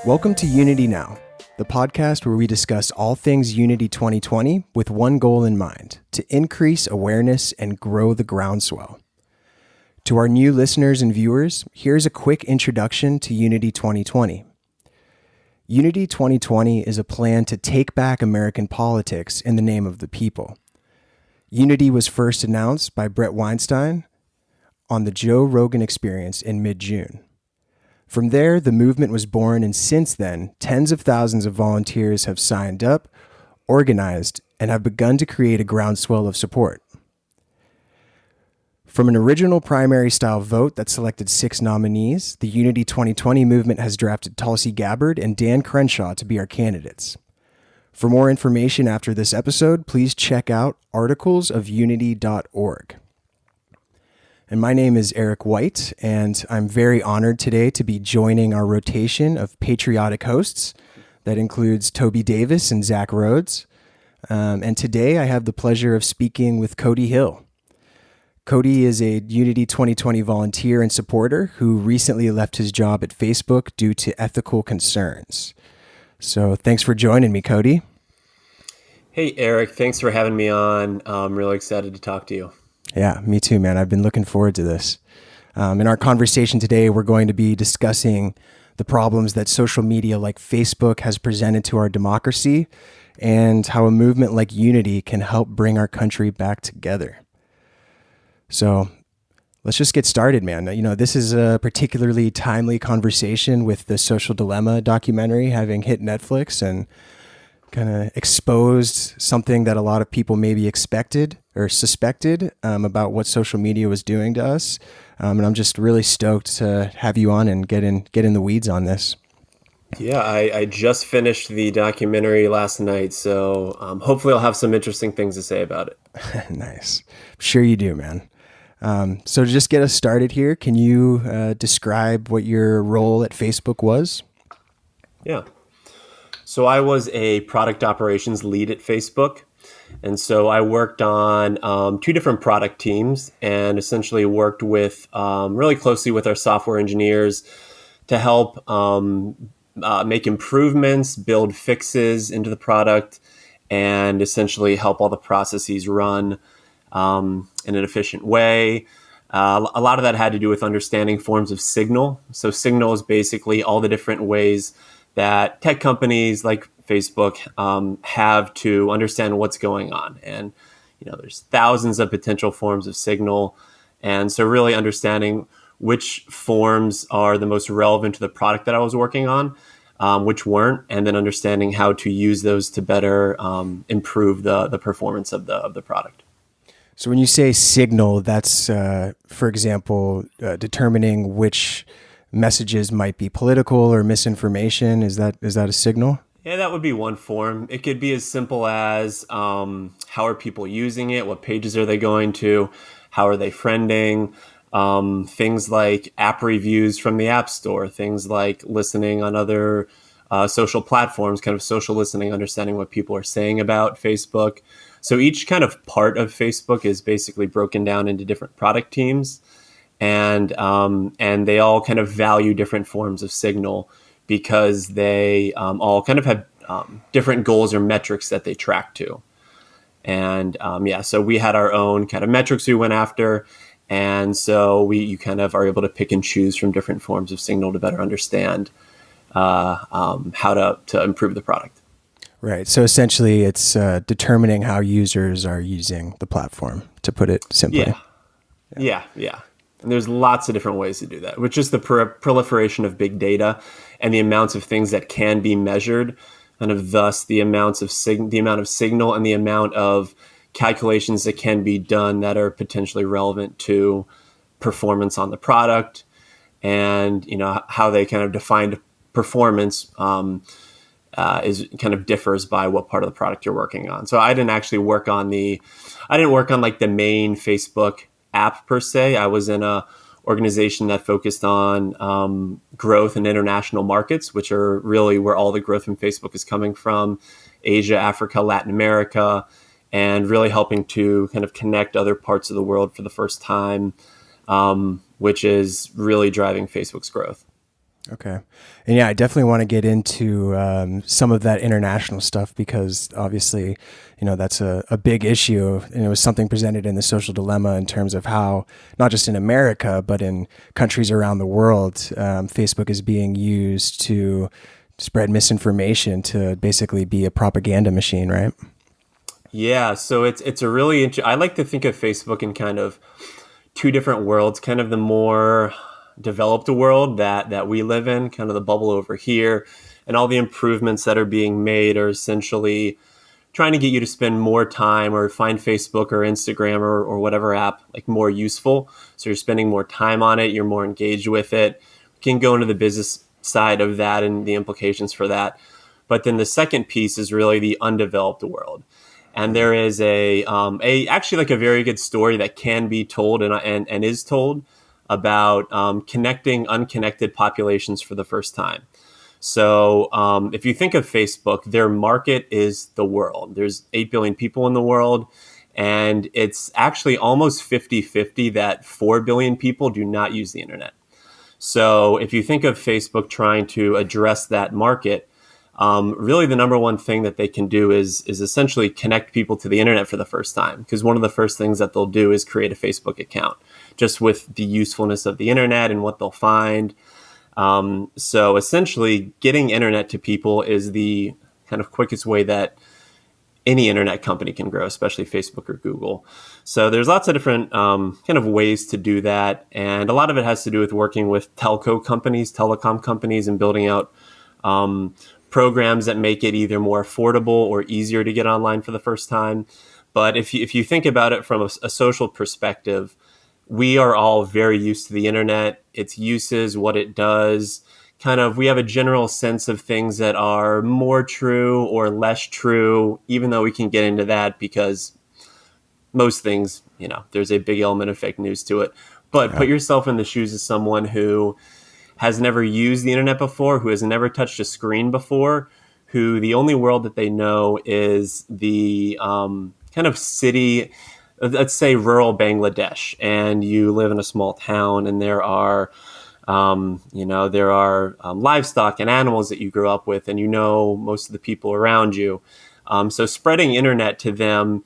Welcome to Unity Now, the podcast where we discuss all things Unity 2020 with one goal in mind, to increase awareness and grow the groundswell. To our new listeners and viewers, here's a quick introduction to Unity 2020. Unity 2020 is a plan to take back American politics in the name of the people. Unity was first announced by Brett Weinstein on the Joe Rogan Experience in mid-June. From there, the movement was born, and since then, tens of thousands of volunteers have signed up, organized, and have begun to create a groundswell of support. From an original primary-style vote that selected 6 nominees, the Unity 2020 movement has drafted Tulsi Gabbard and Dan Crenshaw to be our candidates. For more information after this episode, please check out articlesofunity.org. And my name is Eric White, and I'm very honored today to be joining our rotation of patriotic hosts that includes Toby Davis and Zach Rhoads. And today I have the pleasure of speaking with Cody Hlil. Cody is a Unity 2020 volunteer and supporter who recently left his job at Facebook due to ethical concerns. So thanks for joining me, Cody. Hey, Eric. Thanks for having me on. I'm really excited to talk to you. Yeah, me too, man. I've been looking forward to this. In our conversation today, we're going to be discussing the problems that social media like Facebook has presented to our democracy and how a movement like Unity can help bring our country back together. So let's just get started, man. You know, this is a particularly timely conversation with the Social Dilemma documentary having hit Netflix and kind of exposed something that a lot of people maybe expected or suspected about what social media was doing to us. And I'm just really stoked to have you on and get in the weeds on this. Yeah, I just finished the documentary last night, so hopefully I'll have some interesting things to say about it. Nice. I'm sure you do, man. So to just get us started here, can you describe what your role at Facebook was? Yeah. So I was a product operations lead at Facebook. And so I worked on 2 different product teams and essentially worked with really closely with our software engineers to help make improvements, build fixes into the product, and essentially help all the processes run in an efficient way. A lot of that had to do with understanding forms of signal. So signal is basically all the different ways that tech companies like Facebook have to understand what's going on. And, you know, there's thousands of potential forms of signal. And so really understanding which forms are the most relevant to the product that I was working on, which weren't, and then understanding how to use those to better improve the performance of the product. So when you say signal, that's, for example, determining which messages might be political or misinformation. Is that a signal? Yeah, that would be one form. It could be as simple as how are people using it? What pages are they going to? How are they friending? Things like app reviews from the App Store, things like listening on other social platforms, kind of social listening, understanding what people are saying about Facebook. So each kind of part of Facebook is basically broken down into different product teams. And they all kind of value different forms of signal because they all kind of have different goals or metrics that they track to. And so we had our own kind of metrics we went after. And so you kind of are able to pick and choose from different forms of signal to better understand how to improve the product. Right. So essentially it's determining how users are using the platform, to put it simply. Yeah. And there's lots of different ways to do that, which is the proliferation of big data and the amounts of things that can be measured, and thus the amount of signal and the amount of calculations that can be done that are potentially relevant to performance on the product, and how they kind of defined performance is kind of differs by what part of the product you're working on. So I didn't actually work on like the main Facebook app per se. I was in a organization that focused on growth in international markets, which are really where all the growth from Facebook is coming from: Asia, Africa, Latin America, and really helping to kind of connect other parts of the world for the first time, which is really driving Facebook's growth. Okay. And yeah, I definitely want to get into some of that international stuff because obviously, that's a big issue. And it was something presented in the social dilemma in terms of how, not just in America, but in countries around the world, Facebook is being used to spread misinformation, to basically be a propaganda machine, right? Yeah, so it's a really I like to think of Facebook in kind of two different worlds, kind of the more developed world that we live in, kind of the bubble over here, and all the improvements that are being made are essentially trying to get you to spend more time or find Facebook or Instagram or whatever app like more useful. So you're spending more time on it, you're more engaged with it. We can go into the business side of that and the implications for that. But then the second piece is really the undeveloped world. And there is a actually like a very good story that can be told and is told about connecting unconnected populations for the first time. So if you think of Facebook, their market is the world. There's 8 billion people in the world, and it's actually almost 50-50 that 4 billion people do not use the internet. So if you think of Facebook trying to address that market, really the number one thing that they can do is essentially connect people to the internet for the first time. Because one of the first things that they'll do is create a Facebook account, just with the usefulness of the internet and what they'll find. So essentially getting internet to people is the kind of quickest way that any internet company can grow, especially Facebook or Google. So there's lots of different kind of ways to do that. And a lot of it has to do with working with telecom companies, and building out programs that make it either more affordable or easier to get online for the first time. But if you think about it from a social perspective, we are all very used to the internet, its uses, what it does. Kind of, we have a general sense of things that are more true or less true, even though we can get into that because most things, there's a big element of fake news to it. But Put yourself in the shoes of someone who has never used the internet before, who has never touched a screen before, who the only world that they know is the kind of city, let's say rural Bangladesh, and you live in a small town, and there are livestock and animals that you grew up with, and most of the people around you. So spreading internet to them,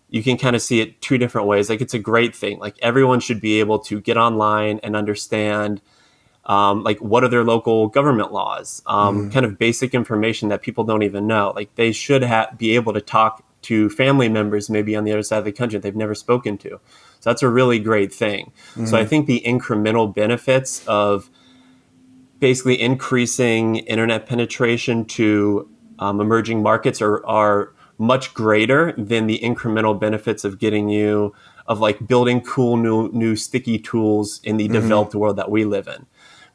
you can kind of see it two different ways. Like, it's a great thing. Like, everyone should be able to get online and understand like, what are their local government laws, kind of basic information that people don't even know. Like, they should be able to talk to family members maybe on the other side of the country that they've never spoken to. So that's a really great thing. So I think the incremental benefits of basically increasing internet penetration to emerging markets are much greater than the incremental benefits of building cool new sticky tools in the developed world that we live in.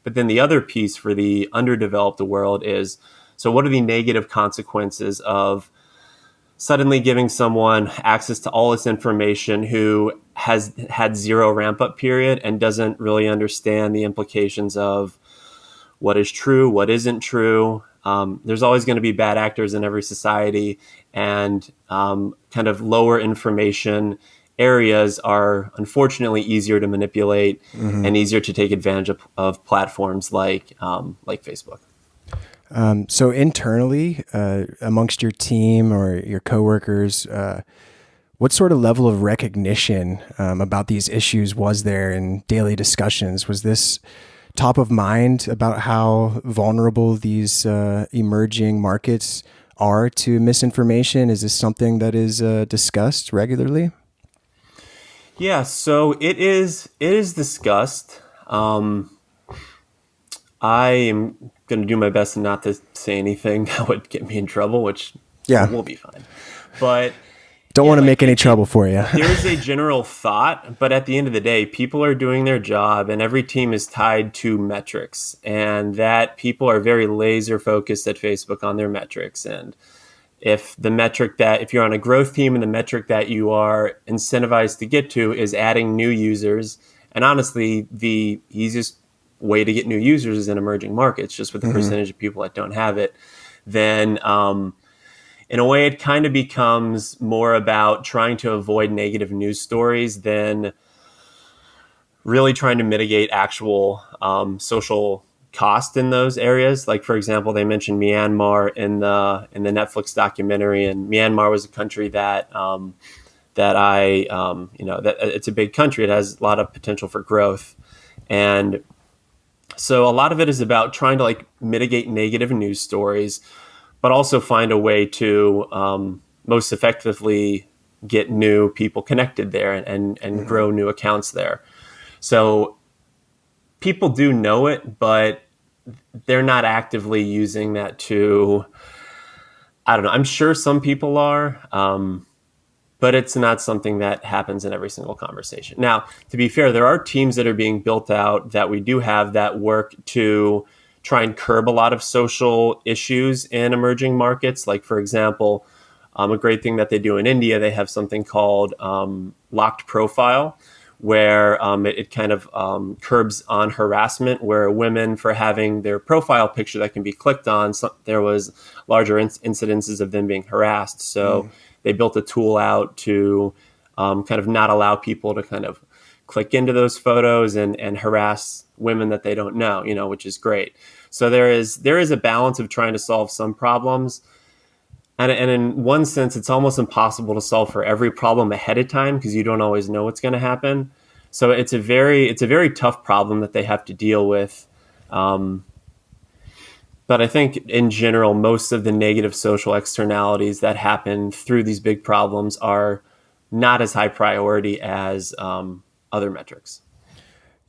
But then the other piece for the underdeveloped world is, so what are the negative consequences of suddenly giving someone access to all this information who has had zero ramp up period and doesn't really understand the implications of what is true, what isn't true. There's always going to be bad actors in every society, and kind of lower information areas are unfortunately easier to manipulate and easier to take advantage of platforms like Facebook. So internally, amongst your team or your coworkers, what sort of level of recognition about these issues was there in daily discussions? Was this top of mind about how vulnerable these emerging markets are to misinformation? Is this something that is discussed regularly? Yeah, so it is discussed. I am going to do my best not to say anything that would get me in trouble, which will be fine. But don't want to make any trouble for you. There's a general thought, but at the end of the day, people are doing their job, and every team is tied to metrics, and that people are very laser focused at Facebook on their metrics. And if you're on a growth team and the metric that you are incentivized to get to is adding new users, and honestly, the easiest way to get new users is in emerging markets, just with the percentage of people that don't have it, then in a way it kind of becomes more about trying to avoid negative news stories than really trying to mitigate actual social cost in those areas. Like, for example, they mentioned Myanmar in the Netflix documentary, and Myanmar was a country that that it's a big country. It has a lot of potential for growth, and so a lot of it is about trying to like mitigate negative news stories, but also find a way to most effectively get new people connected there and grow new accounts there. So people do know it, but they're not actively using that to, I don't know, I'm sure some people are, but it's not something that happens in every single conversation. Now, to be fair, there are teams that are being built out that we do have that work to try and curb a lot of social issues in emerging markets. Like, for example, a great thing that they do in India, they have something called locked profile, where it kind of curbs on harassment, where women, for having their profile picture that can be clicked on, there was larger incidences of them being harassed. So they built a tool out to kind of not allow people to kind of click into those photos and harass women that they don't know, which is great. So there is a balance of trying to solve some problems. And in one sense, it's almost impossible to solve for every problem ahead of time because you don't always know what's going to happen. So it's a very tough problem that they have to deal with. But I think in general, most of the negative social externalities that happen through these big problems are not as high priority as other metrics.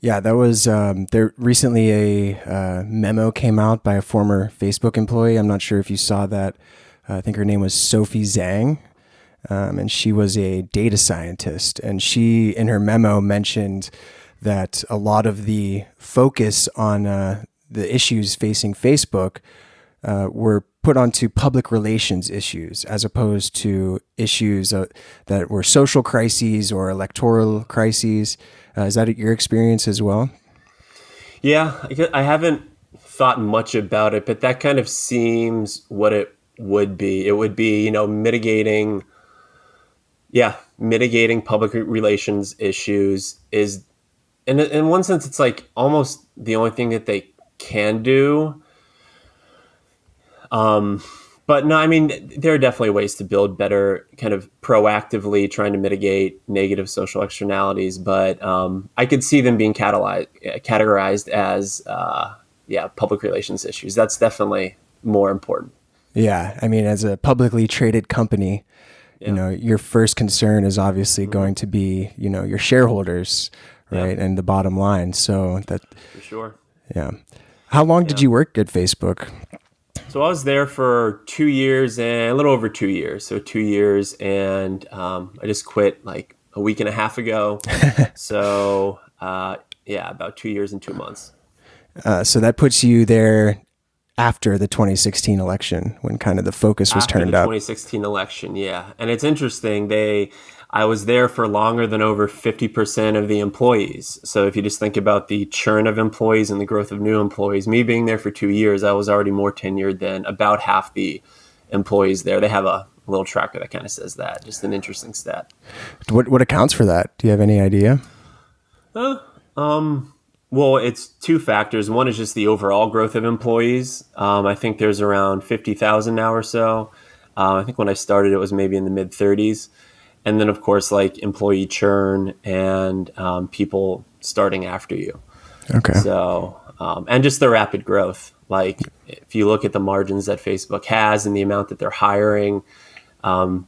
Yeah, that was there recently a memo came out by a former Facebook employee. I'm not sure if you saw that. I think her name was Sophie Zhang, and she was a data scientist. And she, in her memo, mentioned that a lot of the focus on the issues facing Facebook were put onto public relations issues as opposed to issues that were social crises or electoral crises. Is that your experience as well? Yeah, I haven't thought much about it, but that kind of seems what it would be. It would be, mitigating public relations issues is, in one sense, it's like almost the only thing that they can do. But no, I mean, there are definitely ways to build better, kind of proactively trying to mitigate negative social externalities. But I could see them being categorized as, public relations issues. That's definitely more important. Yeah, I mean, as a publicly traded company, your first concern is obviously going to be, your shareholders, right, and the bottom line. So that for sure. Yeah. How long did you work at Facebook? So I was there for 2 years and a little over 2 years. So 2 years, and I just quit like a week and a half ago. So about 2 years and 2 months. So that puts you there after the 2016 election, when kind of the focus was turned up. After the 2016 election, yeah. And it's interesting, I was there for longer than over 50% of the employees. So if you just think about the churn of employees and the growth of new employees, me being there for 2 years, I was already more tenured than about half the employees there. They have a little tracker that kind of says that, just an interesting stat. What accounts for that? Do you have any idea? Well, it's two factors. One is just the overall growth of employees. I think there's around 50,000 now or so. I think when I started, it was maybe in the mid 30s. And then, of course, like employee churn and people starting after you. Okay. So, and just the rapid growth. Like if you look at the margins that Facebook has and the amount that they're hiring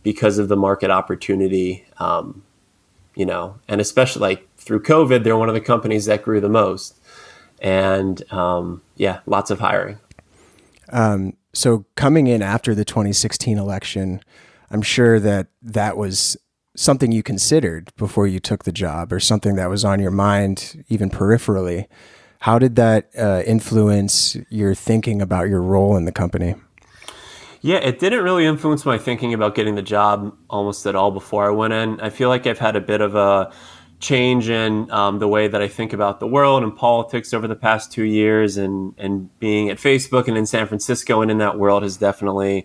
because of the market opportunity, and especially like through COVID, they're one of the companies that grew the most. And lots of hiring. So coming in after the 2016 election, I'm sure that was something you considered before you took the job, or something that was on your mind, even peripherally. How did that influence your thinking about your role in the company? Yeah, it didn't really influence my thinking about getting the job almost at all before I went in. I feel like I've had a bit of a change in the way that I think about the world and politics over the past 2 years, and being at Facebook and in San Francisco and in that world has definitely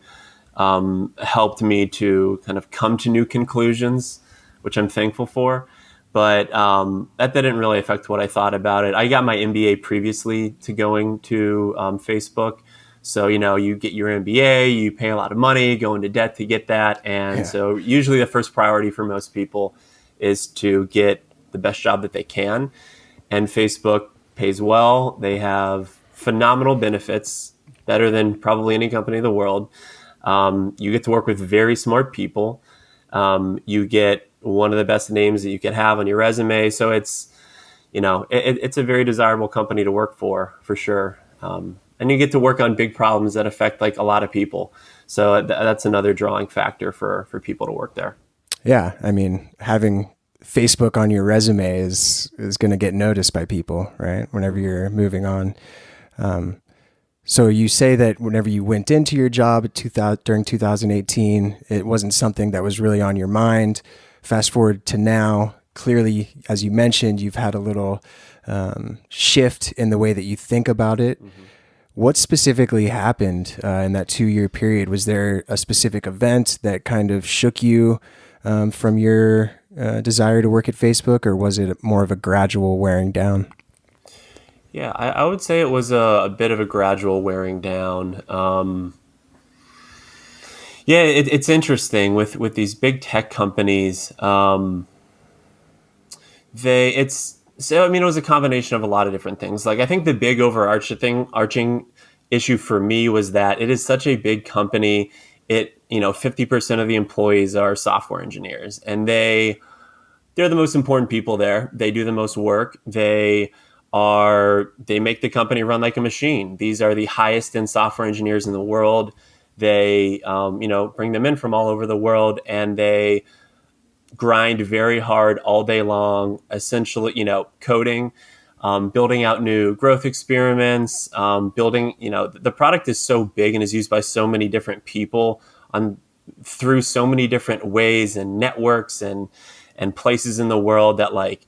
helped me to kind of come to new conclusions, which I'm thankful for. But that didn't really affect what I thought about it. I got my MBA previously to going to Facebook. So, you get your MBA, you pay a lot of money, go into debt to get that. And so usually the first priority for most people is to get the best job that they can. And Facebook pays well. They have phenomenal benefits, better than probably any company in the world. You get to work with very smart people. You get one of the best names that you could have on your resume. So it's, it's a very desirable company to work for sure. And you get to work on big problems that affect like a lot of people. So that's another drawing factor for people to work there. Yeah. I mean, having Facebook on your resume is going to get noticed by people, right? Whenever you're moving on. So you say that whenever you went into your job during 2018, it wasn't something that was really on your mind. Fast forward to now, clearly, as you mentioned, you've had a little shift in the way that you think about it. Mm-hmm. What specifically happened in that 2-year period? Was there a specific event that kind of shook you from your desire to work at Facebook, or was it more of a gradual wearing down? Yeah, I would say it was a bit of a gradual wearing down. It's interesting with these big tech companies. It was a combination of a lot of different things. Like I think the big overarching issue for me was that it is such a big company. 50% of the employees are software engineers, and they're the most important people there. They do the most work. They make the company run like a machine. These are the highest end software engineers in the world. They, bring them in from all over the world, and they grind very hard all day long, essentially, coding, building out new growth experiments, the product is so big and is used by so many different people through so many different ways and networks and places in the world that like,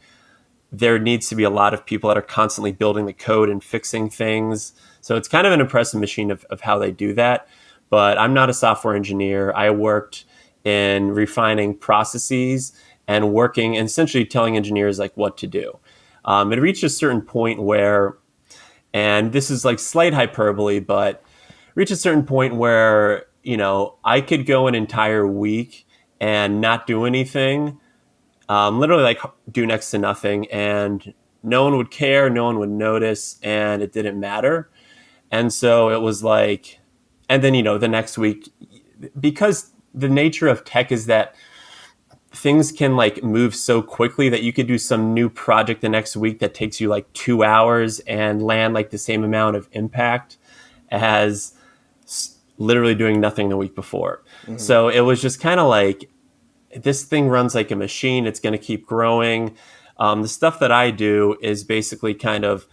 there needs to be a lot of people that are constantly building the code and fixing things. So it's kind of an impressive machine of how they do that. But I'm not a software engineer. I worked in refining processes and working and essentially telling engineers like what to do. It reached a certain point where, and this is like slight hyperbole, but reached a certain point where, I could go an entire week and not do anything. Literally like do next to nothing, and no one would care, no one would notice, and it didn't matter. And so it was like, and then, the next week, because the nature of tech is that things can like move so quickly that you could do some new project the next week that takes you like 2 hours and land like the same amount of impact as literally doing nothing the week before. Mm-hmm. So it was just kind of like, this thing runs like a machine. It's going to keep growing. The stuff that I do is basically kind of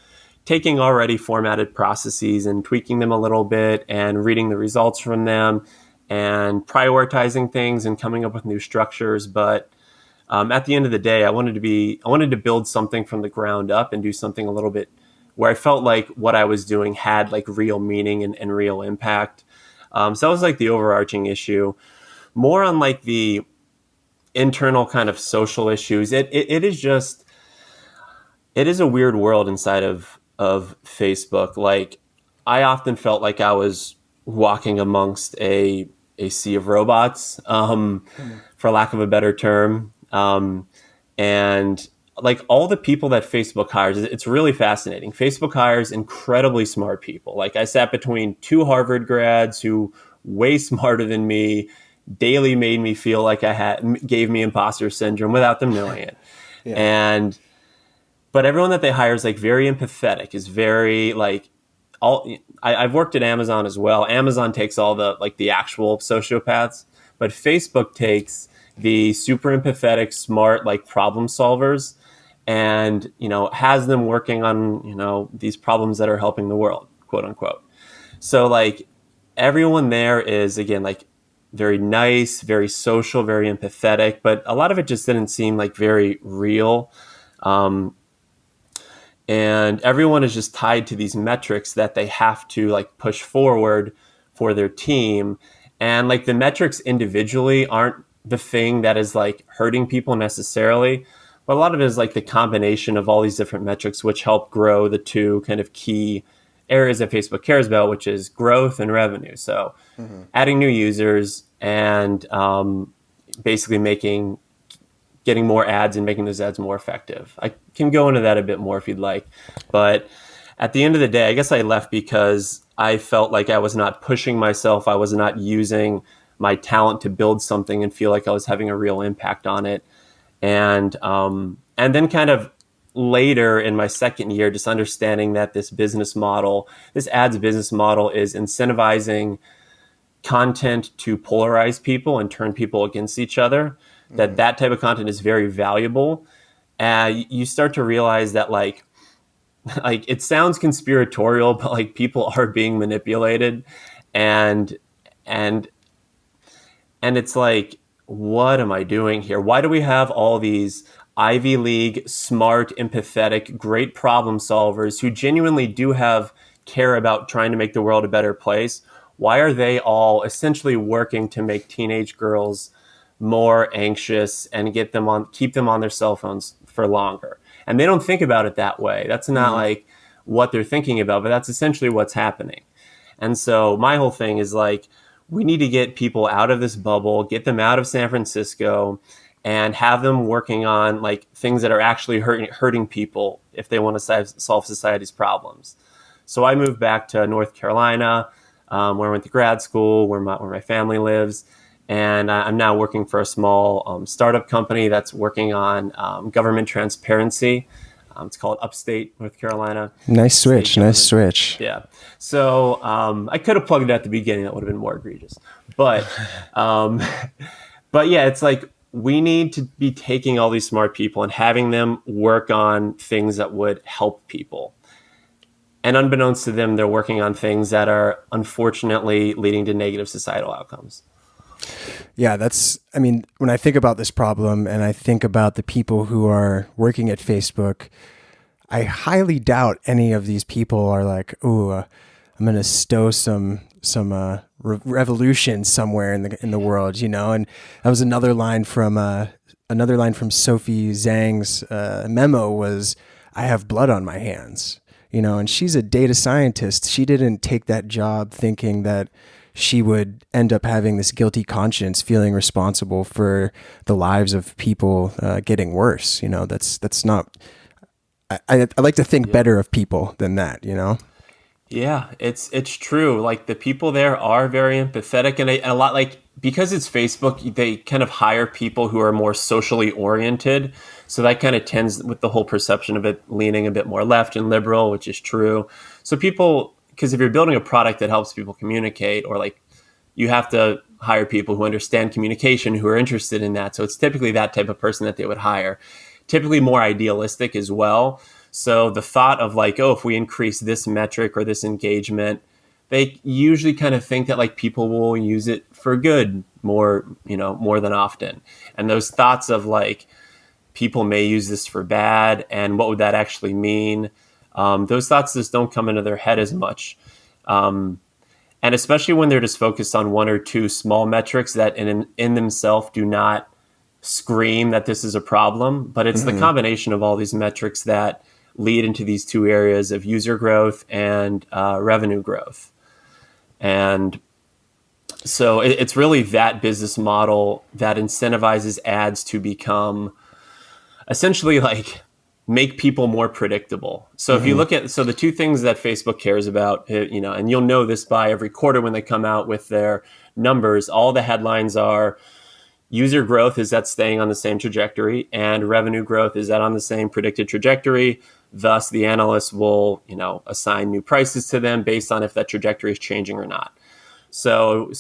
taking already formatted processes and tweaking them a little bit and reading the results from them and prioritizing things and coming up with new structures. But at the end of the day, I wanted to build something from the ground up and do something a little bit where I felt like what I was doing had like real meaning and real impact. So that was like the overarching issue. More on like the internal kind of social issues. It is a weird world inside of Facebook. Like I often felt like I was walking amongst a sea of robots, for lack of a better term. And like all the people that Facebook hires, it's really fascinating. Facebook hires incredibly smart people. Like I sat between 2 Harvard grads who way smarter than me, daily made me feel like gave me imposter syndrome without them knowing it. Yeah. But everyone that they hire is like very empathetic, is very like I've worked at Amazon as well. Amazon takes all the actual sociopaths, but Facebook takes the super empathetic, smart, like problem solvers and, has them working on, these problems that are helping the world, quote unquote. So like everyone there is, again, like very nice, very social, very empathetic, but a lot of it just didn't seem like very real. And everyone is just tied to these metrics that they have to like push forward for their team. And like the metrics individually aren't the thing that is like hurting people necessarily, But a lot of it is like the combination of all these different metrics, which help grow the two kind of key areas that Facebook cares about, which is growth and revenue. So adding new users and basically getting more ads and making those ads more effective. I can go into that a bit more if you'd like. But at the end of the day, I guess I left because I felt like I was not pushing myself. I was not using my talent to build something and feel like I was having a real impact on it. And then kind of later in my second year, just understanding that this ads business model is incentivizing content to polarize people and turn people against each other, that type of content is very valuable. You start to realize that like it sounds conspiratorial, but like people are being manipulated, and and it's like, what am I doing here? Why do we have all these Ivy League, smart, empathetic, great problem solvers who genuinely do have care about trying to make the world a better place? Why are they all essentially working to make teenage girls more anxious and keep them on their cell phones for longer? And they don't think about it that way. That's not like what they're thinking about, but that's essentially what's happening. And so my whole thing is like, we need to get people out of this bubble, get them out of San Francisco, and have them working on like things that are actually hurting people if they want to solve society's problems. So I moved back to North Carolina, where I went to grad school, where my family lives. And I'm now working for a small startup company that's working on government transparency. It's called Upstate North Carolina. Nice switch. Yeah. So I could have plugged it at the beginning. That would have been more egregious. But yeah, it's like we need to be taking all these smart people and having them work on things that would help people. And unbeknownst to them, they're working on things that are unfortunately leading to negative societal outcomes. Yeah, when I think about this problem and I think about the people who are working at Facebook, I highly doubt any of these people are like, I'm going to stow some revolution somewhere in the world, you know. And that was another line from Sophie Zhang's memo was, "I have blood on my hands," you know. And she's a data scientist. She didn't take that job thinking that she would end up having this guilty conscience, feeling responsible for the lives of people getting worse. You know, that's not. I like to think better of people than that. You know. Yeah, it's true. Like the people there are very empathetic, and a lot like because it's Facebook, they kind of hire people who are more socially oriented. So that kind of tends with the whole perception of it leaning a bit more left and liberal, which is true. So because if you're building a product that helps people communicate, or like you have to hire people who understand communication, who are interested in that. So it's typically that type of person that they would hire, typically more idealistic as well. So the thought of like, if we increase this metric or this engagement, they usually kind of think that like people will use it for good more than often. And those thoughts of like, people may use this for bad, and what would that actually mean? Those thoughts just don't come into their head as much. And especially when they're just focused on one or two small metrics that in themselves do not scream that this is a problem, but it's the combination of all these metrics that lead into these two areas of user growth and revenue growth. And so it's really that business model that incentivizes ads to become essentially like make people more predictable. So if you look at, the two things that Facebook cares about, and you'll know this by every quarter when they come out with their numbers, all the headlines are user growth, is that staying on the same trajectory, and revenue growth, is that on the same predicted trajectory. Thus, the analysts will, assign new prices to them based on if that trajectory is changing or not. So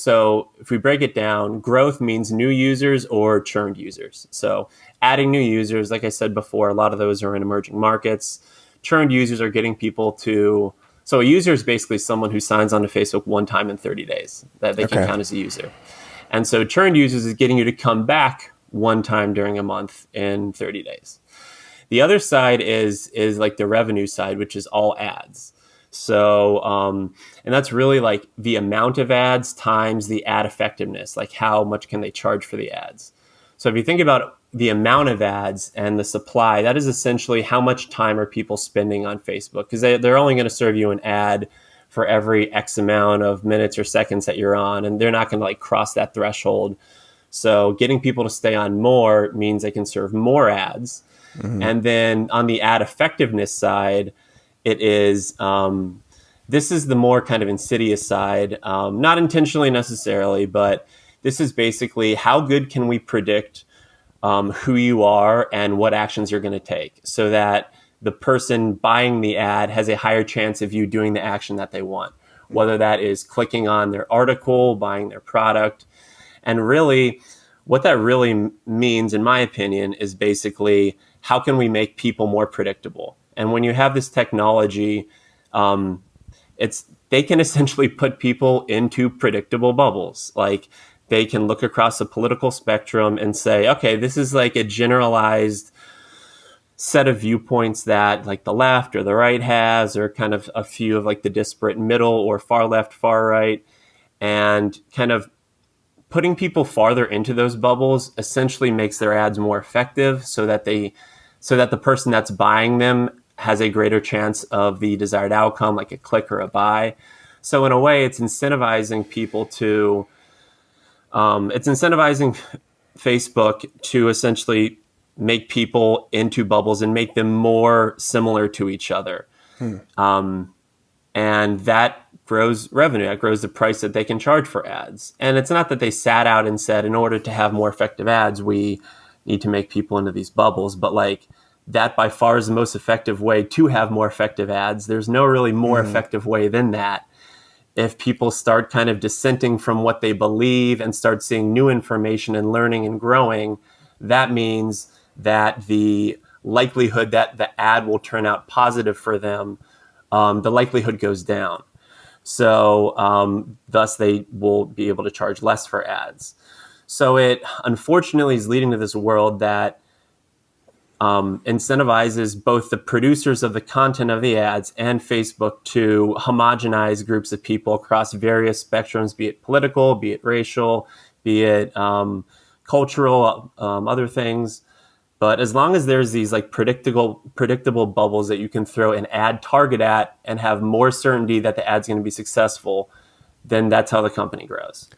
if we break it down, growth means new users or churned users. So adding new users, like I said before, a lot of those are in emerging markets. Churned users are getting people to, so a user is basically someone who signs onto Facebook one time in 30 days that they can count as a user. And so churned users is getting you to come back one time during a month in 30 days. The other side is like the revenue side, which is all ads. So, and that's really like the amount of ads times the ad effectiveness, like how much can they charge for the ads. So if you think about the amount of ads and the supply, that is essentially how much time are people spending on Facebook, because they're only going to serve you an ad for every X amount of minutes or seconds that you're on, and they're not going to like cross that threshold. So getting people to stay on more means they can serve more ads. And then on the ad effectiveness side, it is this is the more kind of insidious side, not intentionally necessarily, but this is basically how good can we predict who you are and what actions you're going to take, so that the person buying the ad has a higher chance of you doing the action that they want, whether that is clicking on their article, buying their product. And really, what that really means, in my opinion, is basically how can we make people more predictable? And when you have this technology, they can essentially put people into predictable bubbles. Like, they can look across a political spectrum and say, okay, this is like a generalized set of viewpoints that like the left or the right has, or kind of a few of like the disparate middle or far left, far right, and kind of putting people farther into those bubbles essentially makes their ads more effective, so that the person that's buying them has a greater chance of the desired outcome, like a click or a buy. So in a way, it's incentivizing people to, it's incentivizing Facebook to essentially make people into bubbles and make them more similar to each other. And that grows revenue. That grows the price that they can charge for ads. And it's not that they sat out and said, in order to have more effective ads, we need to make people into these bubbles. But like, that by far is the most effective way to have more effective ads. There's no really more effective way than that. If people start kind of dissenting from what they believe and start seeing new information and learning and growing, that means that the likelihood that the ad will turn out positive for them, the likelihood goes down. So thus they will be able to charge less for ads. So it unfortunately is leading to this world that incentivizes both the producers of the content of the ads and Facebook to homogenize groups of people across various spectrums, be it political, be it racial, be it cultural, other things. But as long as there's these like predictable bubbles that you can throw an ad target at and have more certainty that the ad's going to be successful, then that's how the company grows.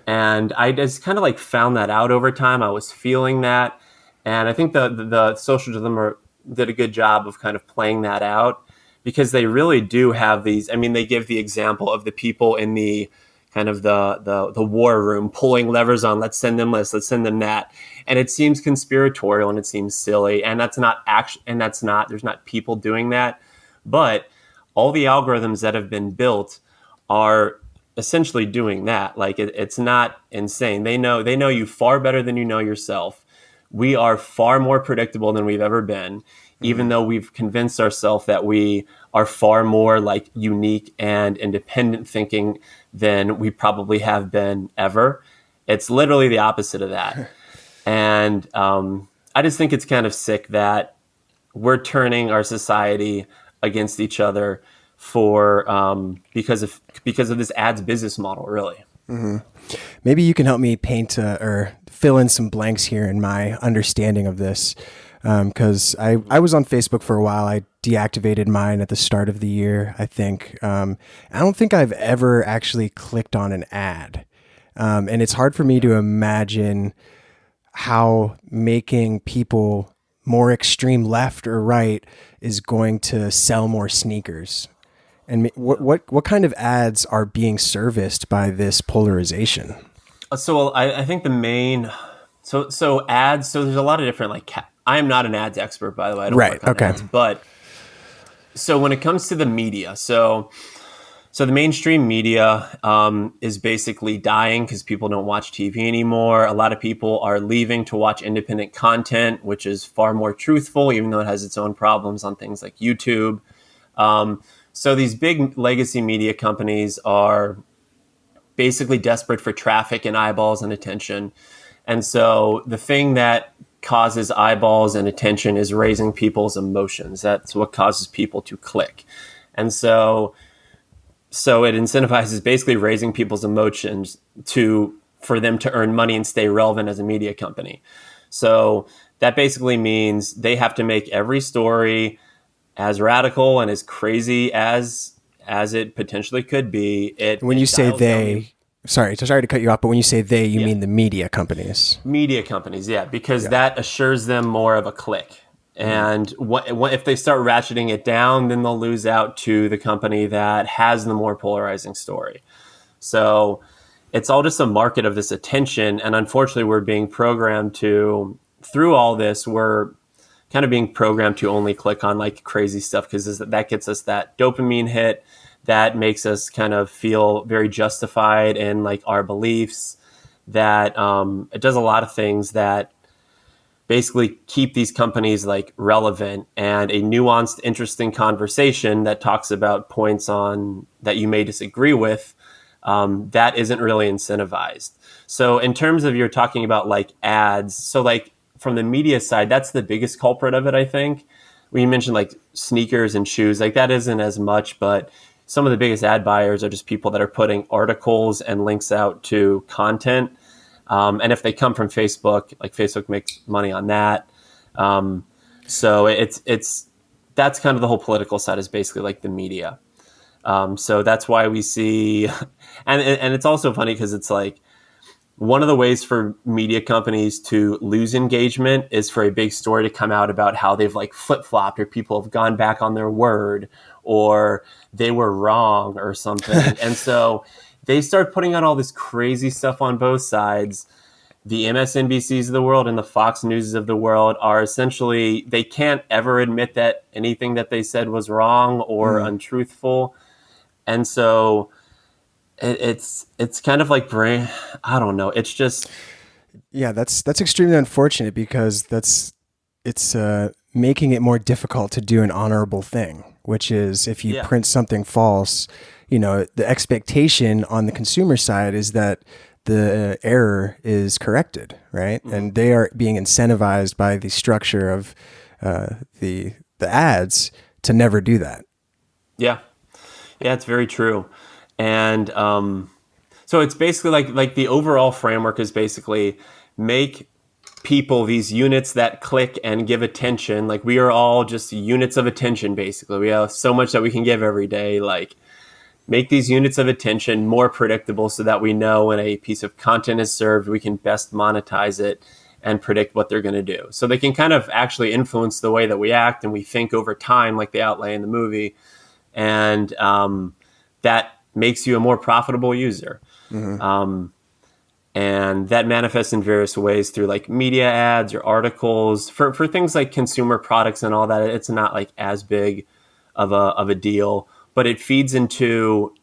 And I just kind of like found that out over time. I was feeling that. And I think the Social Dilemma did a good job of kind of playing that out, because they really do have these. I mean, they give the example of the people in the kind of the war room pulling levers on, let's send them this, let's send them that. And it seems conspiratorial and it seems silly. And that's not there's not people doing that. But all the algorithms that have been built are essentially doing that. Like it's not insane. They know you far better than you know yourself. We are far more predictable than we've ever been, even though we've convinced ourselves that we are far more like unique and independent thinking than we probably have been ever. It's literally the opposite of that. And I just think it's kind of sick that we're turning our society against each other for because of this ads business model, really. Mm-hmm. Maybe you can help me paint or fill in some blanks here in my understanding of this. Because I was on Facebook for a while. I deactivated mine at the start of the year, I think. I don't think I've ever actually clicked on an ad. And it's hard for me to imagine how making people more extreme left or right is going to sell more sneakers. And what kind of ads are being serviced by this polarization? So I think the main so ads. So there's a lot of different like. I am not an ads expert, by the way. I don't work on ads, but so when it comes to the media, so the mainstream media is basically dying because people don't watch TV anymore. A lot of people are leaving to watch independent content, which is far more truthful, even though it has its own problems on things like YouTube. So these big legacy media companies are basically desperate for traffic and eyeballs and attention. And so the thing that causes eyeballs and attention is raising people's emotions. That's what causes people to click. And so it incentivizes basically raising people's emotions for them to earn money and stay relevant as a media company. So that basically means they have to make every story as radical and as crazy as it potentially could be. And when you It say dials down they, sorry to cut you off, but when you say they, you yeah, mean the media companies. media companies, yeah, because Yeah. that assures them more of a click. And what if they start ratcheting it down, then they'll lose out to the company that has the more polarizing story. So it's all just a market of this attention. And unfortunately, we're being programmed to, through all this, we're kind of being programmed to only click on like crazy stuff because that gets us that dopamine hit that makes us kind of feel very justified in like our beliefs. That it does a lot of things that basically keep these companies like relevant, and a nuanced, interesting conversation that talks about points on that you may disagree with, that isn't really incentivized. So in terms of you're talking about like ads, so like from the media side, that's the biggest culprit of it, I think. When you mentioned like sneakers and shoes, like that isn't as much, but some of the biggest ad buyers are just people that are putting articles and links out to content. And if they come from Facebook, like Facebook makes money on that. So it's that's kind of the whole political side is basically like the media. So that's why we see, and it's also funny because it's like one of the ways for media companies to lose engagement is for a big story to come out about how they've like flip-flopped or people have gone back on their word or they were wrong or something. And so they start putting out all this crazy stuff on both sides. The MSNBCs of the world and the Fox Newses of the world are essentially, they can't ever admit that anything that they said was wrong or untruthful. And so it's kind of like I don't know. It's just, Yeah, that's extremely unfortunate because it's making it more difficult to do an honorable thing, which is if you yeah, print something false, the expectation on the consumer side is that the error is corrected, right? And they are being incentivized by the structure of the ads to never do that. yeah, yeah. It's very true. And so it's basically like the overall framework is basically make people these units that click and give attention. Like we are all just units of attention. Basically, we have so much that we can give every day. Like make these units of attention more predictable so that we know when a piece of content is served, we can best monetize it and predict what they're going to do. So they can kind of actually influence the way that we act and we think over time, like they outlay in the movie. And that makes you a more profitable user. And that manifests in various ways through like media ads or articles for things like consumer products and all that. It's not like as big of a deal, but it feeds into,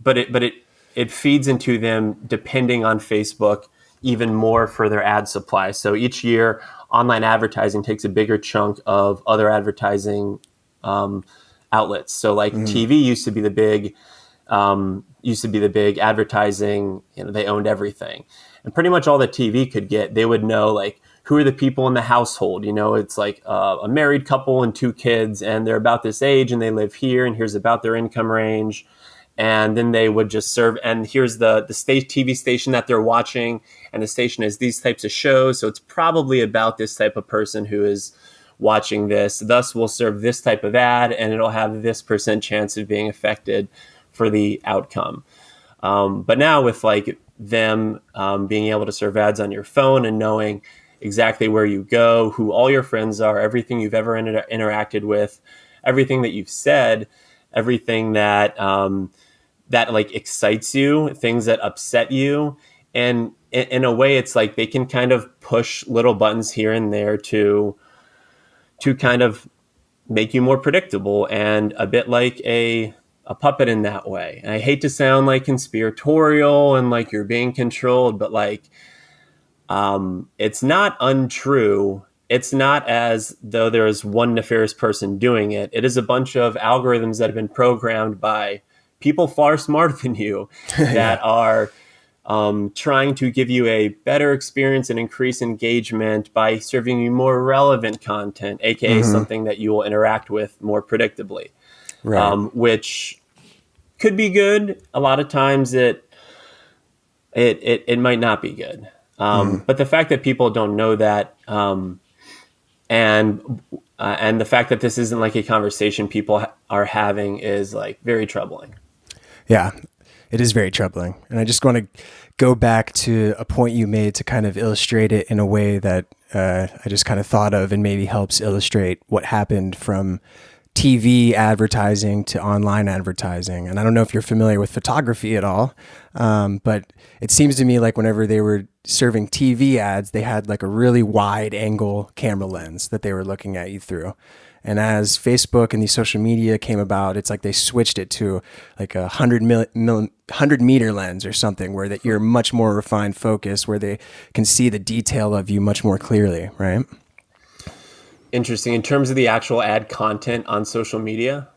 it feeds into them depending on Facebook even more for their ad supply. So each year online advertising takes a bigger chunk of other advertising outlets. So like TV used to be the big advertising, they owned everything. And pretty much all that TV could get, they would know like who are the people in the household. It's like a married couple and two kids and they're about this age and they live here and here's about their income range. And then they would just serve, and here's the TV station that they're watching, and the station has these types of shows. So it's probably about this type of person who is watching this. Thus, we'll serve this type of ad, and it'll have this % chance of being affected for the outcome. But now with like them being able to serve ads on your phone and knowing exactly where you go, who all your friends are, everything you've ever interacted with, everything that you've said, everything that that like excites you, things that upset you. And in a way, it's like they can kind of push little buttons here and there to kind of make you more predictable and a bit like a puppet in that way. And I hate to sound like conspiratorial and like you're being controlled, but like it's not untrue. It's not as though there is one nefarious person doing it. It is a bunch of algorithms that have been programmed by people far smarter than you that are trying to give you a better experience and increase engagement by serving you more relevant content, aka something that you will interact with more predictably, which could be good. A lot of times it might not be good. But the fact that people don't know that, and the fact that this isn't like a conversation people are having is like very troubling. Yeah, it is very troubling. And I just want to go back to a point you made to kind of illustrate it in a way that I just kind of thought of and maybe helps illustrate what happened from TV advertising to online advertising. And I don't know if you're familiar with photography at all, but it seems to me like whenever they were serving TV ads, they had like a really wide angle camera lens that they were looking at you through. And as Facebook and these social media came about, it's like they switched it to like a 100 meter lens or something where that you're much more refined focus, where they can see the detail of you much more clearly, right? Interesting. In terms of the actual ad content on social media?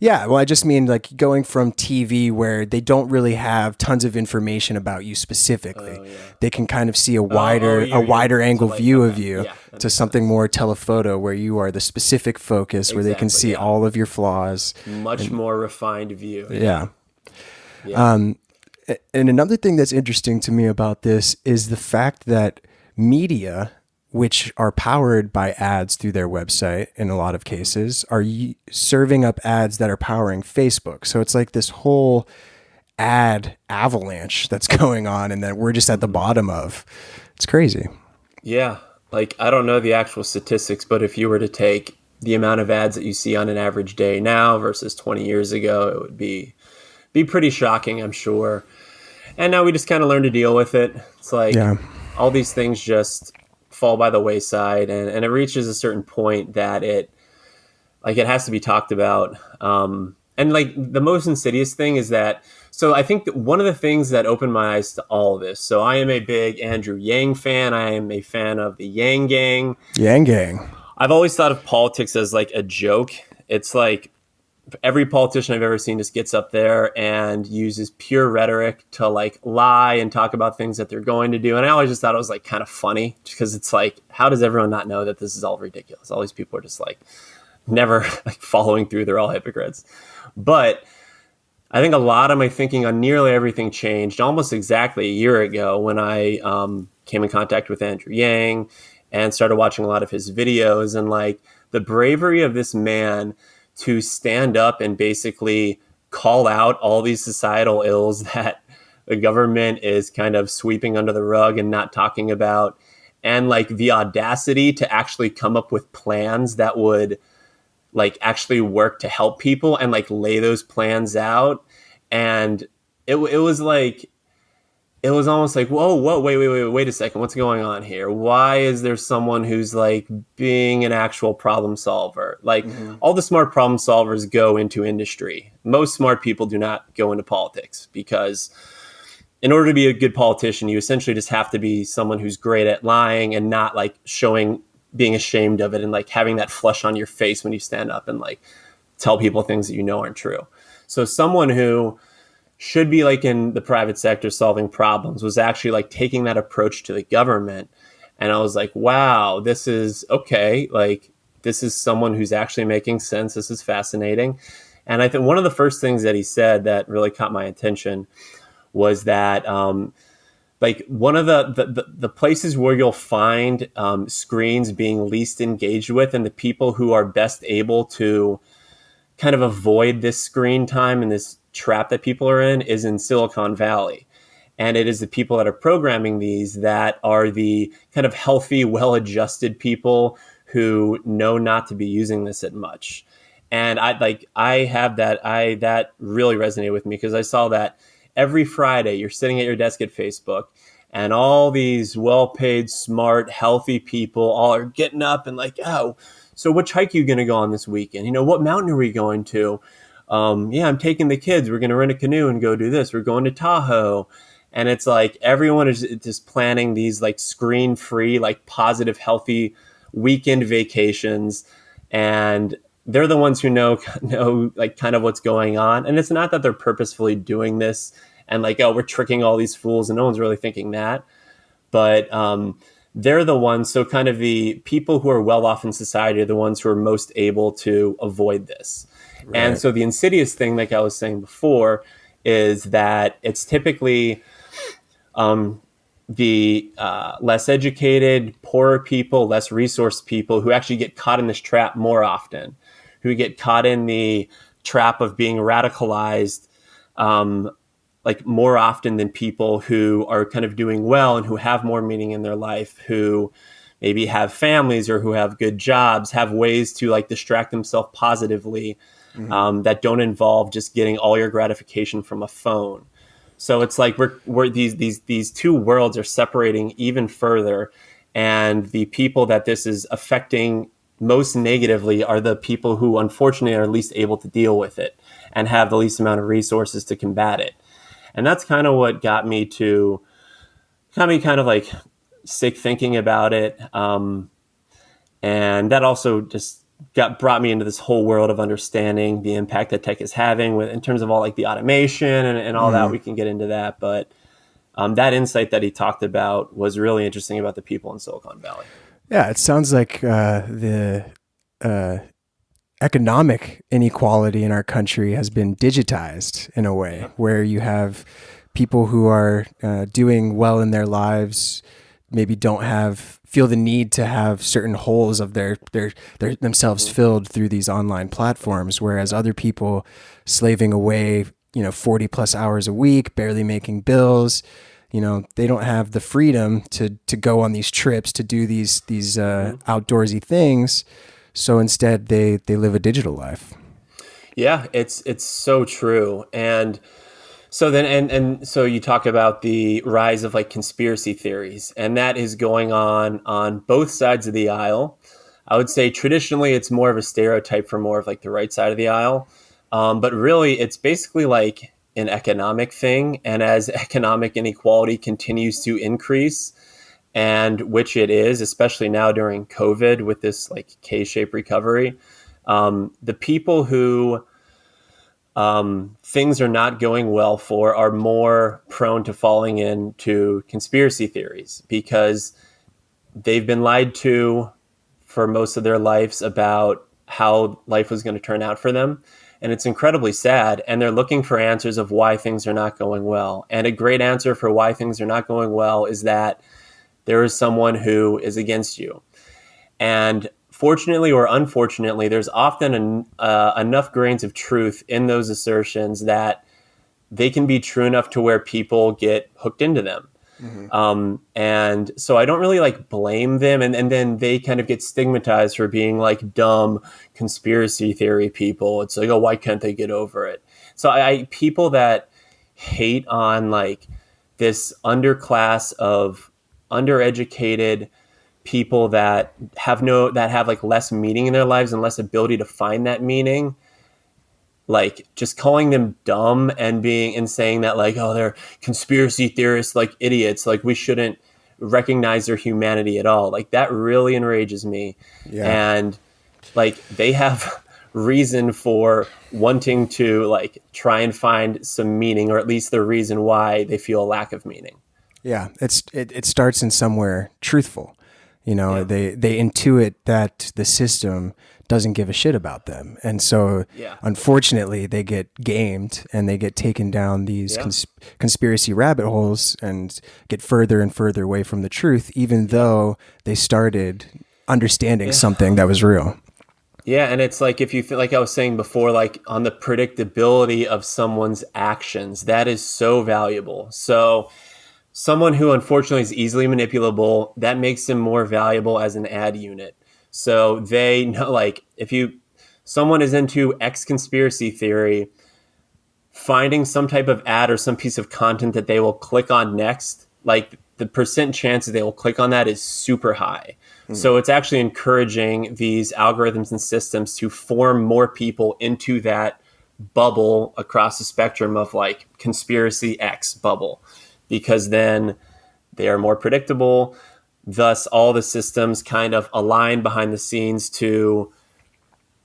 Yeah, well, I just mean like going from TV where they don't really have tons of information about you specifically. They can kind of see a wider angle view of you to something more telephoto where you are the specific focus, where they can see all of your flaws. Much more refined view. Yeah. And another thing that's interesting to me about this is the fact that media, which are powered by ads through their website in a lot of cases, are serving up ads that are powering Facebook. So it's like this whole ad avalanche that's going on and that we're just at the bottom of. It's crazy. Yeah. Like, I don't know the actual statistics, but if you were to take the amount of ads that you see on an average day now versus 20 years ago, it would be pretty shocking, I'm sure. And now we just kind of learn to deal with it. It's like all these things just fall by the wayside, and it reaches a certain point that it has to be talked about. And like the most insidious thing is that, so I think that one of the things that opened my eyes to all of this, so I am a big Andrew Yang fan. I am a fan of the Yang Gang. Yang Gang. I've always thought of politics as like a joke. It's like every politician I've ever seen just gets up there and uses pure rhetoric to like lie and talk about things that they're going to do. And I always just thought it was like kind of funny because it's like, how does everyone not know that this is all ridiculous? All these people are just like never like following through. They're all hypocrites. But I think a lot of my thinking on nearly everything changed almost exactly a year ago when I came in contact with Andrew Yang and started watching a lot of his videos, and like the bravery of this man to stand up and basically call out all these societal ills that the government is kind of sweeping under the rug and not talking about. And like the audacity to actually come up with plans that would like actually work to help people and like lay those plans out. And it was like, it was almost like, whoa, wait a second. What's going on here? Why is there someone who's like being an actual problem solver? Like all the smart problem solvers go into industry. Most smart people do not go into politics, because in order to be a good politician, you essentially just have to be someone who's great at lying and not like being ashamed of it and like having that flush on your face when you stand up and like tell people things that you know aren't true. So someone who should be like in the private sector solving problems was actually like taking that approach to the government. And I was like, wow, this is okay. Like, this is someone who's actually making sense. This is fascinating. And I think one of the first things that he said that really caught my attention was that like one of the places where you'll find screens being least engaged with, and the people who are best able to kind of avoid this screen time and this trap that people are in, is in Silicon Valley. And it is the people that are programming these that are the kind of healthy, well-adjusted people who know not to be using this at much. And that really resonated with me, because I saw that every Friday you're sitting at your desk at Facebook and all these well-paid, smart, healthy people all are getting up and like, oh, so which hike are you going to go on this weekend? You know, what mountain are we going to? I'm taking the kids. We're going to rent a canoe and go do this. We're going to Tahoe. And it's like everyone is just planning these like screen-free, like positive, healthy weekend vacations. And they're the ones who know like kind of what's going on. And it's not that they're purposefully doing this and like, oh, we're tricking all these fools, and no one's really thinking that. But they're the ones, so kind of the people who are well off in society are the ones who are most able to avoid this. Right. And so the insidious thing, like I was saying before, is that it's typically the less educated, poorer people, less resourced people who actually get caught in this trap more often, who get caught in the trap of being radicalized like more often than people who are kind of doing well and who have more meaning in their life, who maybe have families or who have good jobs, have ways to like distract themselves positively that don't involve just getting all your gratification from a phone. So it's like we're these two worlds are separating even further, and the people that this is affecting most negatively are the people who unfortunately are least able to deal with it and have the least amount of resources to combat it. And that's kind of what got me kind of like sick thinking about it. And that also just brought me into this whole world of understanding the impact that tech is having with in terms of all like the automation and all that. We can get into that, but that insight that he talked about was really interesting about the people in Silicon Valley. Yeah, it sounds like the economic inequality in our country has been digitized in a way where you have people who are doing well in their lives, maybe feel the need to have certain holes of their themselves filled through these online platforms, whereas other people slaving away, 40 plus hours a week, barely making bills, they don't have the freedom to go on these trips, to do these outdoorsy things. So instead they live a digital life. Yeah, it's so true. And so then, and so you talk about the rise of like conspiracy theories, and that is going on both sides of the aisle. I would say traditionally it's more of a stereotype for more of like the right side of the aisle. But really it's basically like an economic thing. And as economic inequality continues to increase, and which it is, especially now during COVID with this like K-shaped recovery, the people who things are not going well for are more prone to falling into conspiracy theories because they've been lied to for most of their lives about how life was going to turn out for them. And it's incredibly sad. And they're looking for answers of why things are not going well. And a great answer for why things are not going well is that there is someone who is against you. And fortunately or unfortunately, there's often enough grains of truth in those assertions that they can be true enough to where people get hooked into them. And so I don't really like blame them. And then they kind of get stigmatized for being like dumb conspiracy theory people. It's like, oh, why can't they get over it? So people that hate on like this underclass of undereducated people that have like less meaning in their lives and less ability to find that meaning, like just calling them dumb and saying that like, oh, they're conspiracy theorists, like idiots, like we shouldn't recognize their humanity at all. Like that really enrages me. Yeah. And like they have reason for wanting to like try and find some meaning, or at least the reason why they feel a lack of meaning. Yeah. It starts in somewhere truthful. They intuit that the system doesn't give a shit about them. And so unfortunately they get gamed and they get taken down these conspiracy rabbit holes and get further and further away from the truth, even though they started understanding something that was real. Yeah. And it's like, if you feel like I was saying before, like on the predictability of someone's actions, that is so valuable. So someone who unfortunately is easily manipulable, that makes them more valuable as an ad unit. So they know, like, someone is into X conspiracy theory, finding some type of ad or some piece of content that they will click on next, like the percent chance that they will click on that is super high. So it's actually encouraging these algorithms and systems to form more people into that bubble across the spectrum of like conspiracy X bubble, because then they are more predictable. Thus, all the systems kind of align behind the scenes to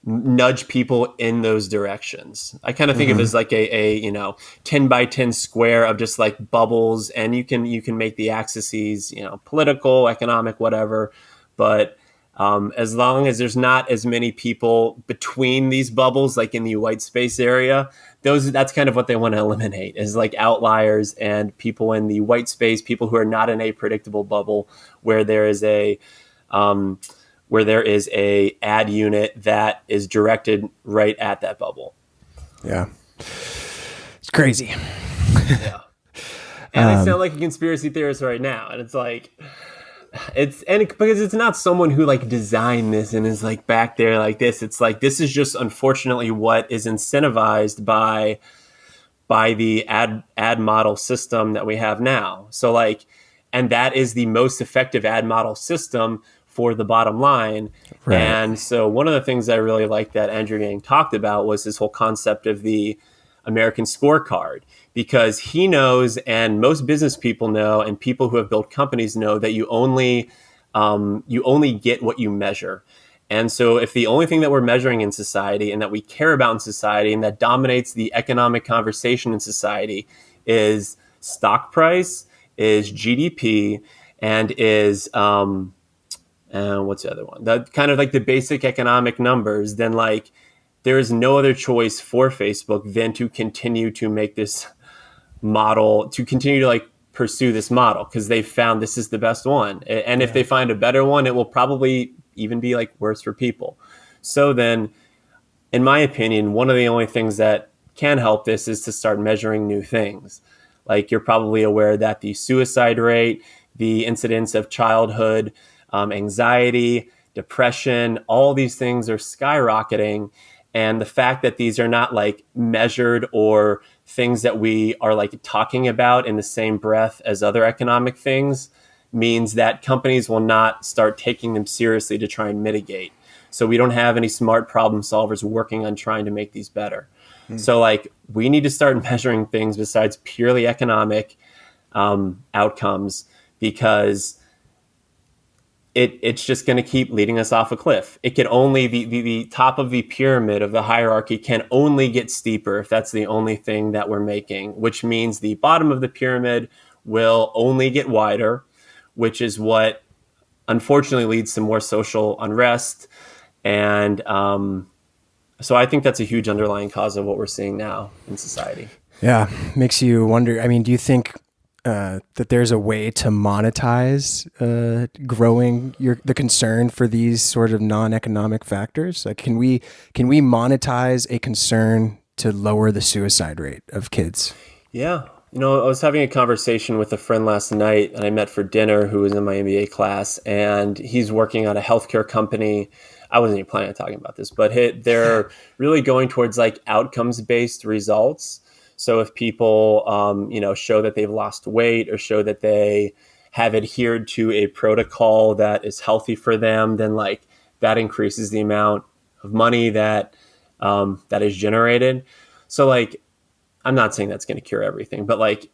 nudge people in those directions. I kind of think of it as like a 10 by 10 square of just like bubbles, and you can make the axes, political, economic, whatever. But As long as there's not as many people between these bubbles, like in the white space area, that's kind of what they want to eliminate, is like outliers and people in the white space, people who are not in a predictable bubble where there is a ad unit that is directed right at that bubble. Yeah, it's crazy. Yeah, and I sound like a conspiracy theorist right now, and it's like. Because it's not someone who like designed this and is like back there like this. It's like, this is just unfortunately what is incentivized by the ad model system that we have now. So like, and that is the most effective ad model system for the bottom line. Right. And so one of the things I really liked that Andrew Yang talked about was this whole concept of the American scorecard, because he knows, and most business people know, and people who have built companies know, that you only get what you measure. And so if the only thing that we're measuring in society and that we care about in society and that dominates the economic conversation in society is stock price, is GDP, and is what's the other one? That kind of like the basic economic numbers, then like there is no other choice for Facebook than to continue to make this model, to continue to like pursue this model, because they've found this is the best one. And if they find a better one, it will probably even be like worse for people. So then, in my opinion, one of the only things that can help this is to start measuring new things. Like, you're probably aware that the suicide rate, the incidence of childhood anxiety, depression, all these things are skyrocketing. And the fact that these are not like measured or things that we are like talking about in the same breath as other economic things means that companies will not start taking them seriously to try and mitigate. So we don't have any smart problem solvers working on trying to make these better. So like, we need to start measuring things besides purely economic outcomes, because it's just going to keep leading us off a cliff. It can only, the top of the pyramid of the hierarchy can only get steeper if that's the only thing that we're making, which means the bottom of the pyramid will only get wider, which is what unfortunately leads to more social unrest. And so I think that's a huge underlying cause of what we're seeing now in society. Yeah, makes you wonder. I mean, do you think that there's a way to monetize growing the concern for these sort of non-economic factors? Like, can we monetize a concern to lower the suicide rate of kids? Yeah. I was having a conversation with a friend last night that I met for dinner who was in my MBA class, and he's working at a healthcare company. I wasn't even planning on talking about this, but they're really going towards like outcomes-based results. So if people, show that they've lost weight or show that they have adhered to a protocol that is healthy for them, then like that increases the amount of money that is generated. So like, I'm not saying that's going to cure everything, but like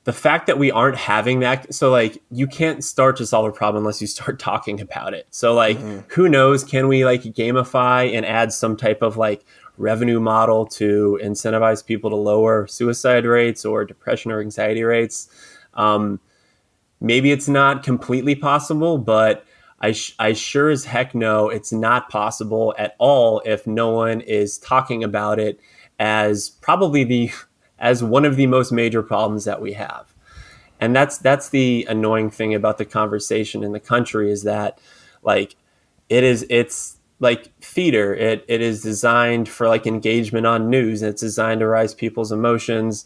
the fact that we aren't having that, so like you can't start to solve a problem unless you start talking about it. So like, who knows, can we like gamify and add some type of like revenue model to incentivize people to lower suicide rates or depression or anxiety rates? Maybe it's not completely possible, but I sure as heck know it's not possible at all if no one is talking about it as as one of the most major problems that we have. And that's the annoying thing about the conversation in the country, is that like it's like theater. It is designed for like engagement on news, and it's designed to rise people's emotions.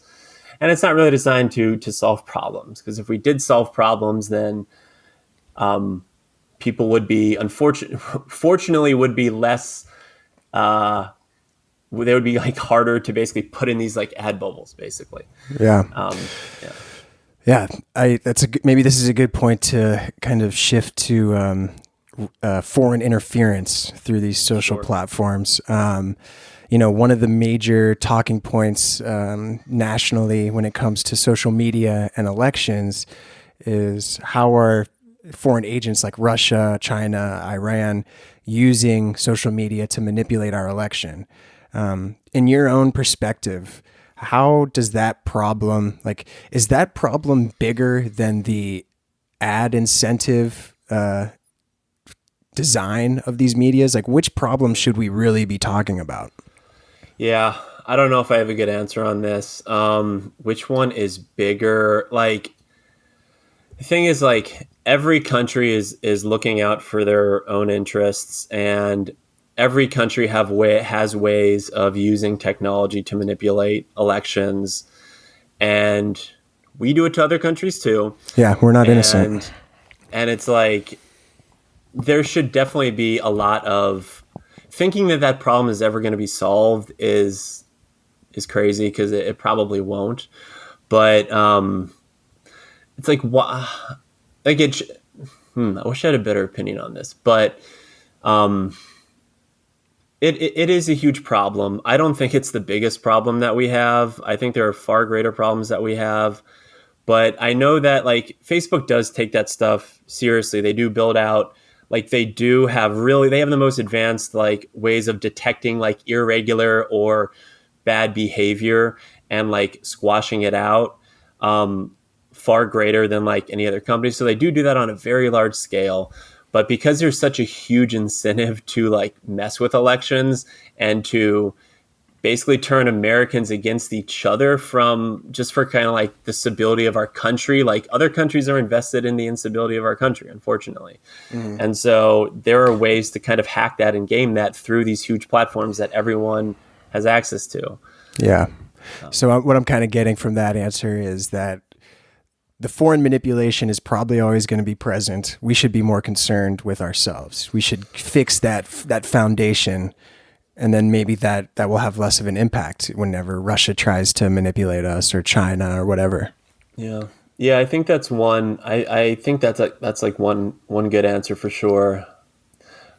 And it's not really designed to solve problems, because if we did solve problems, then people would be fortunately would be less they would be like harder to basically put in these like ad bubbles, basically. Yeah. Yeah. Maybe this is a good point to kind of shift to foreign interference through these social platforms. One of the major talking points nationally when it comes to social media and elections is how are foreign agents like Russia, China, Iran using social media to manipulate our election. In your own perspective, how does that problem, is that problem bigger than the ad incentive design of these medias? Like, which problem should we really be talking about? Yeah, I don't know if I have a good answer on this. Which one is bigger? Like, the thing is, like, every country is looking out for their own interests, and every country has ways of using technology to manipulate elections, and we do it to other countries too. Yeah, we're not innocent. And it's like there should definitely be a lot of thinking that problem is ever going to be solved is crazy, because it probably won't. But it's like what like it. I wish I had a better opinion on this, but it is a huge problem. I don't think it's the biggest problem that we have. I think there are far greater problems that we have. But I know that like Facebook does take that stuff seriously. They do build out, like they have the most advanced like ways of detecting like irregular or bad behavior and like squashing it out, far greater than like any other company. So they do that on a very large scale. But because there's such a huge incentive to like mess with elections and to basically turn Americans against each other for kind of like the stability of our country. Like other countries are invested in the instability of our country, unfortunately. Mm-hmm. And so there are ways to kind of hack that and game that through these huge platforms that everyone has access to. Yeah. So what I'm kind of getting from that answer is that the foreign manipulation is probably always going to be present. We should be more concerned with ourselves. We should fix that foundation. And then maybe that will have less of an impact whenever Russia tries to manipulate us or China or whatever. Yeah. Yeah, I think that's one. I think that's like one good answer for sure.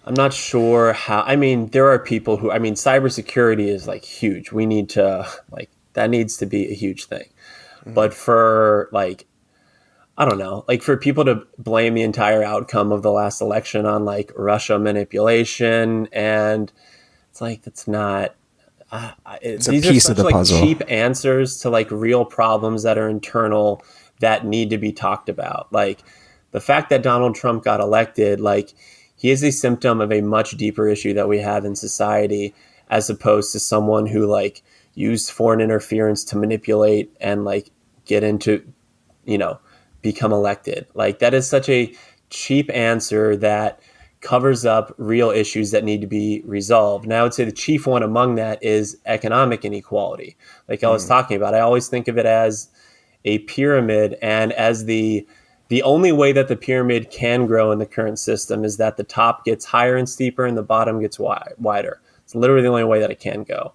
I'm not sure how. I mean, there are people who. I mean, cybersecurity is like huge. We need to like that needs to be a huge thing. Mm-hmm. But for like, I don't know, like for people to blame the entire outcome of the last election on like Russia manipulation and. It's like that's not. It's a piece of the puzzle. Cheap answers to like real problems that are internal that need to be talked about. Like the fact that Donald Trump got elected, like he is a symptom of a much deeper issue that we have in society, as opposed to someone who like used foreign interference to manipulate and like get into, become elected. Like that is such a cheap answer that covers up real issues that need to be resolved. And I would say the chief one among that is economic inequality. Like I was talking about, I always think of it as a pyramid, and as the only way that the pyramid can grow in the current system is that the top gets higher and steeper and the bottom gets wider. It's literally the only way that it can go.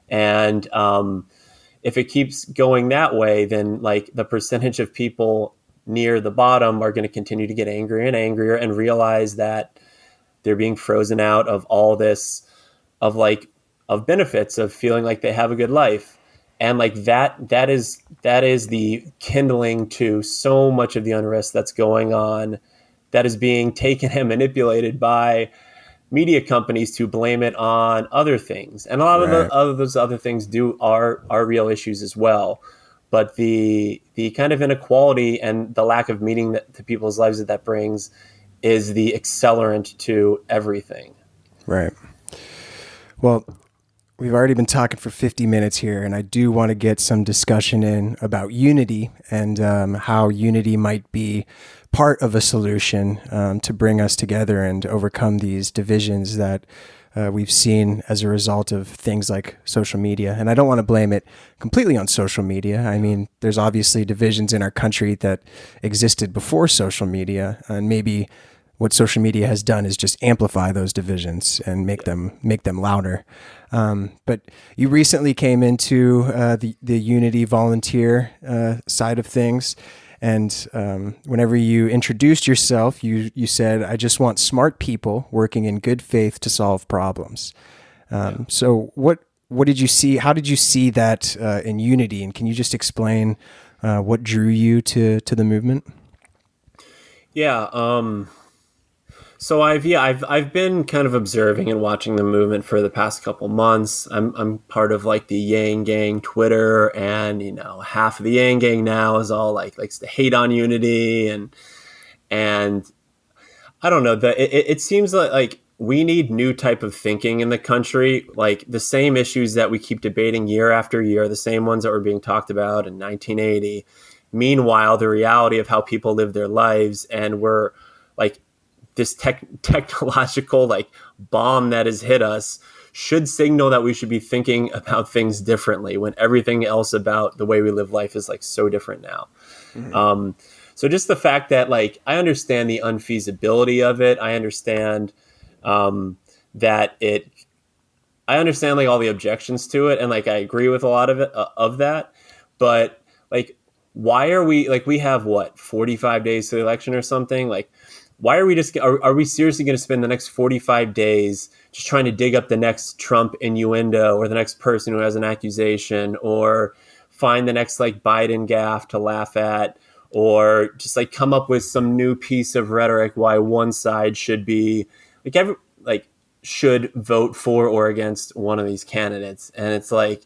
And if it keeps going that way, then like the percentage of people near the bottom are going to continue to get angrier and angrier and realize that they're being frozen out of all this of benefits of feeling like they have a good life. And like that is the kindling to so much of the unrest that's going on, that is being taken and manipulated by media companies to blame it on other things. And a lot of those other things are real issues as well. But the kind of inequality and the lack of meaning to people's lives that brings is the accelerant to everything. Right. Well, we've already been talking for 50 minutes here, and I do want to get some discussion in about unity and how unity might be part of a solution to bring us together and overcome these divisions that we've seen as a result of things like social media. And I don't want to blame it completely on social media. I mean, there's obviously divisions in our country that existed before social media, and maybe what social media has done is just amplify those divisions and make them louder. But you recently came into the Unity volunteer side of things. And whenever you introduced yourself, you said, "I just want smart people working in good faith to solve problems." So what did you see? How did you see that in Unity? And can you just explain what drew you to the movement? Yeah. So I've been kind of observing and watching the movement for the past couple months. I'm part of like the Yang Gang Twitter, and half of the Yang Gang now is all likes to hate on Unity, and I don't know. It seems like we need new type of thinking in the country. Like the same issues that we keep debating year after year, the same ones that were being talked about in 1980. Meanwhile, the reality of how people live their lives, and we're like this technological like bomb that has hit us should signal that we should be thinking about things differently when everything else about the way we live life is like so different now. Mm-hmm. So just the fact that like I understand the unfeasibility of it, I understand that it, I understand like all the objections to it, and like I agree with a lot of it of that, but like why are we like we have what 45 days to the election or something like. Why are we just, are we seriously going to spend the next 45 days just trying to dig up the next Trump innuendo or the next person who has an accusation or find the next like Biden gaffe to laugh at or just like come up with some new piece of rhetoric why one side should be like should vote for or against one of these candidates. And it's like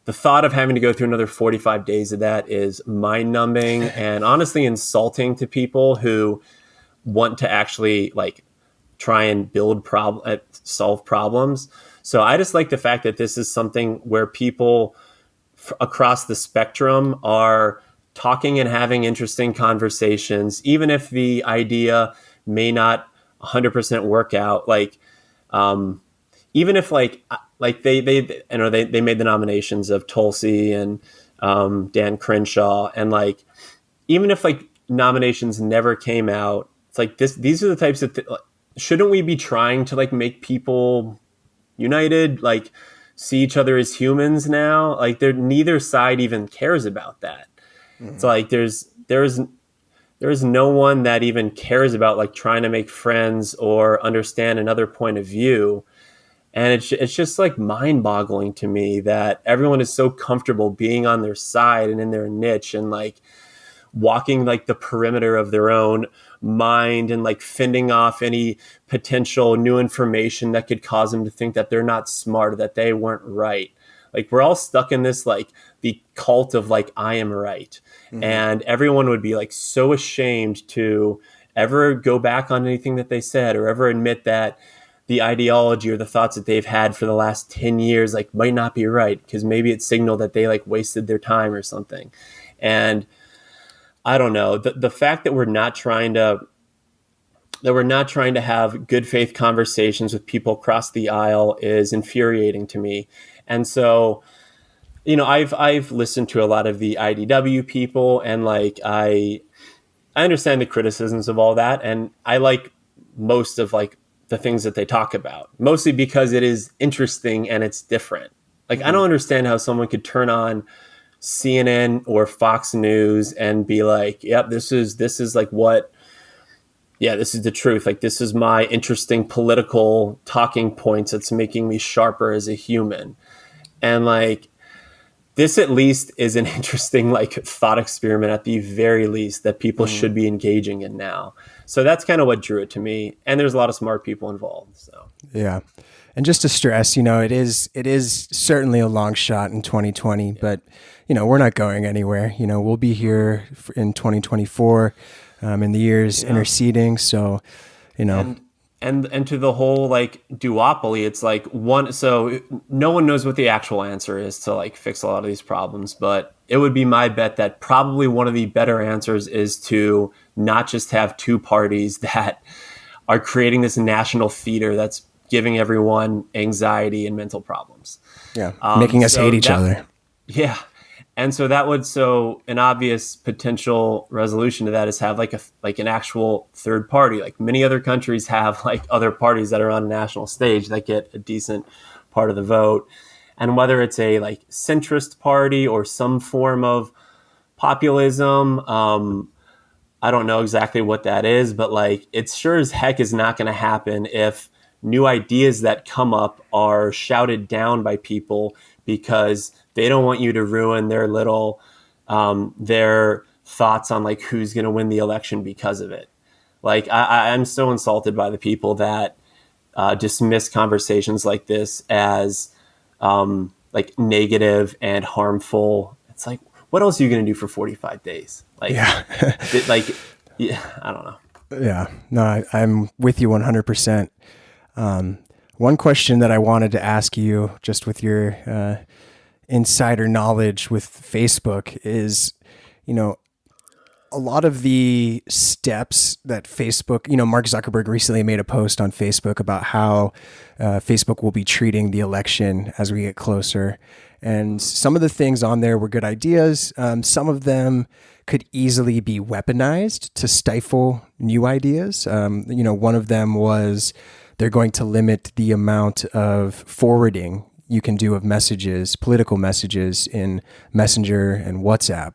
the thought of having to go through another 45 days of that is mind numbing and honestly insulting to people who want to actually like try and solve problems. So I just like the fact that this is something where people across the spectrum are talking and having interesting conversations, even if the idea may not 100% work out. Like, even if like they you know they made the nominations of Tulsi and Dan Crenshaw, and like even if like nominations never came out. It's like these are the types of shouldn't we be trying to like make people united, like see each other as humans now? Like neither side even cares about that. Mm-hmm. It's like there is no one that even cares about like trying to make friends or understand another point of view. And it's just like mind boggling to me that everyone is so comfortable being on their side and in their niche and like walking like the perimeter of their own mind and like fending off any potential new information that could cause them to think that they're not smart, that they weren't right. Like we're all stuck in this, like the cult of like, I am right. Mm-hmm. And everyone would be like so ashamed to ever go back on anything that they said or ever admit that the ideology or the thoughts that they've had for the last 10 years, like might not be right. Cause maybe it signaled that they like wasted their time or something. And I don't know, the fact that we're not trying to have good faith conversations with people across the aisle is infuriating to me. And so, you know, I've listened to a lot of the IDW people, and like I understand the criticisms of all that, and I like most of like the things that they talk about, mostly because it is interesting and it's different. Like mm-hmm. I don't understand how someone could turn on CNN or Fox News and be like, yep, this is like what, yeah, this is the truth. Like, this is my interesting political talking points that's making me sharper as a human. And like, this at least is an interesting like thought experiment at the very least that people should be engaging in now. So that's kind of what drew it to me. And there's a lot of smart people involved. So yeah. And just to stress, you know, it is certainly a long shot in 2020, but you know, we're not going anywhere. You know, we'll be here in 2024, in the years interceding. So, you know, and to the whole like duopoly, it's like so no one knows what the actual answer is to like fix a lot of these problems, but it would be my bet that probably one of the better answers is to not just have two parties that are creating this national theater that's giving everyone anxiety and mental problems. Yeah. Making us hate each other. Yeah. And so an obvious potential resolution to that is have like an actual third party. Like many other countries have like other parties that are on a national stage that get a decent part of the vote. And whether it's a like centrist party or some form of populism, I don't know exactly what that is, but like it sure as heck is not going to happen if new ideas that come up are shouted down by people because they don't want you to ruin their little their thoughts on like who's going to win the election because of it. Like I'm so insulted by the people that dismiss conversations like this as like negative and harmful. It's like, what else are you going to do for 45 days? Like, yeah. like, yeah, I don't know. Yeah, no, I'm with you 100%. One question that I wanted to ask you, just with your insider knowledge with Facebook, is, you know, a lot of the steps that Facebook, Mark Zuckerberg recently made a post on Facebook about how Facebook will be treating the election as we get closer. And some of the things on there were good ideas. Some of them could easily be weaponized to stifle new ideas. One of them was they're going to limit the amount of forwarding you can do of messages, political messages in Messenger and WhatsApp.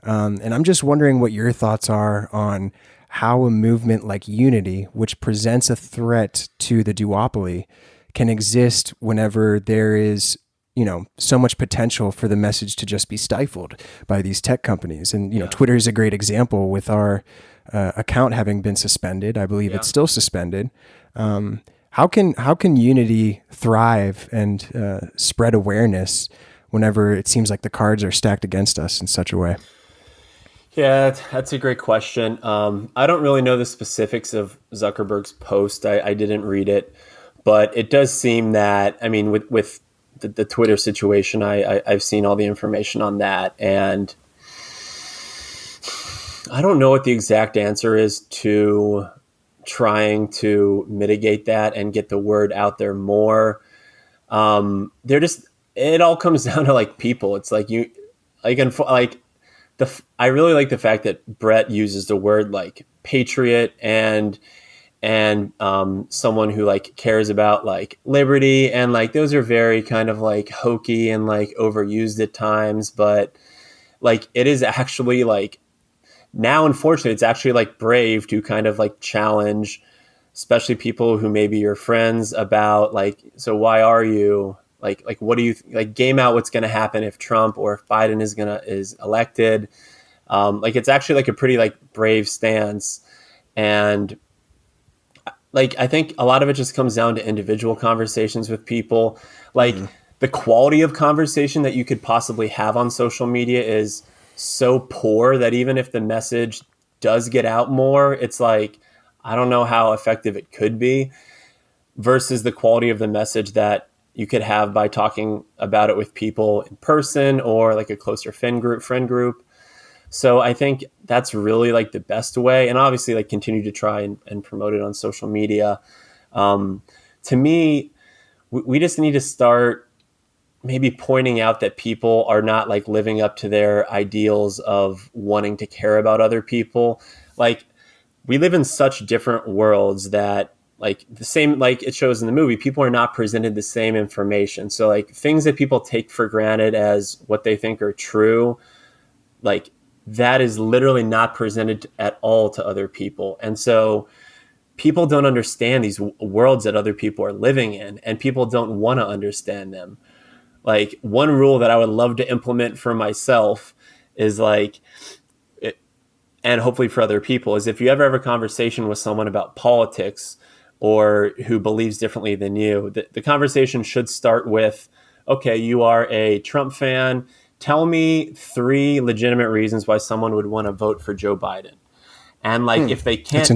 And I'm just wondering what your thoughts are on how a movement like Unity, which presents a threat to the duopoly, can exist whenever there is, so much potential for the message to just be stifled by these tech companies. And, Twitter is a great example with our account having been suspended. I believe it's still suspended. How can Unity thrive and spread awareness whenever it seems like the cards are stacked against us in such a way? Yeah, that's a great question. I don't really know the specifics of Zuckerberg's post. I didn't read it, but it does seem that, I mean, with the Twitter situation, I've seen all the information on that. And I don't know what the exact answer is to trying to mitigate that and get the word out there more. It all comes down to like people. It's like I really like the fact that Brett uses the word like patriot and someone who like cares about like liberty, and like those are very kind of like hokey and like overused at times, but like it is actually like now, unfortunately, it's actually like brave to kind of like challenge, especially people who maybe you're friends about like, so why are you like what do you like game out what's going to happen if Trump or if Biden is elected. Like it's actually like a pretty like brave stance. And like, I think a lot of it just comes down to individual conversations with people. Like the quality of conversation that you could possibly have on social media is so poor that even if the message does get out more, it's like, I don't know how effective it could be versus the quality of the message that you could have by talking about it with people in person or like a closer friend group. So I think that's really like the best way. And obviously like continue to try and promote it on social media. To me, we just need to start maybe pointing out that people are not like living up to their ideals of wanting to care about other people. Like we live in such different worlds that like the same, like it shows in the movie, people are not presented the same information. So like things that people take for granted as what they think are true, like that is literally not presented at all to other people. And so people don't understand these worlds that other people are living in, and people don't want to understand them. Like one rule that I would love to implement for myself is like, and hopefully for other people, is if you ever have a conversation with someone about politics or who believes differently than you, the conversation should start with, okay, you are a Trump fan. Tell me 3 legitimate reasons why someone would want to vote for Joe Biden. And like, if they can't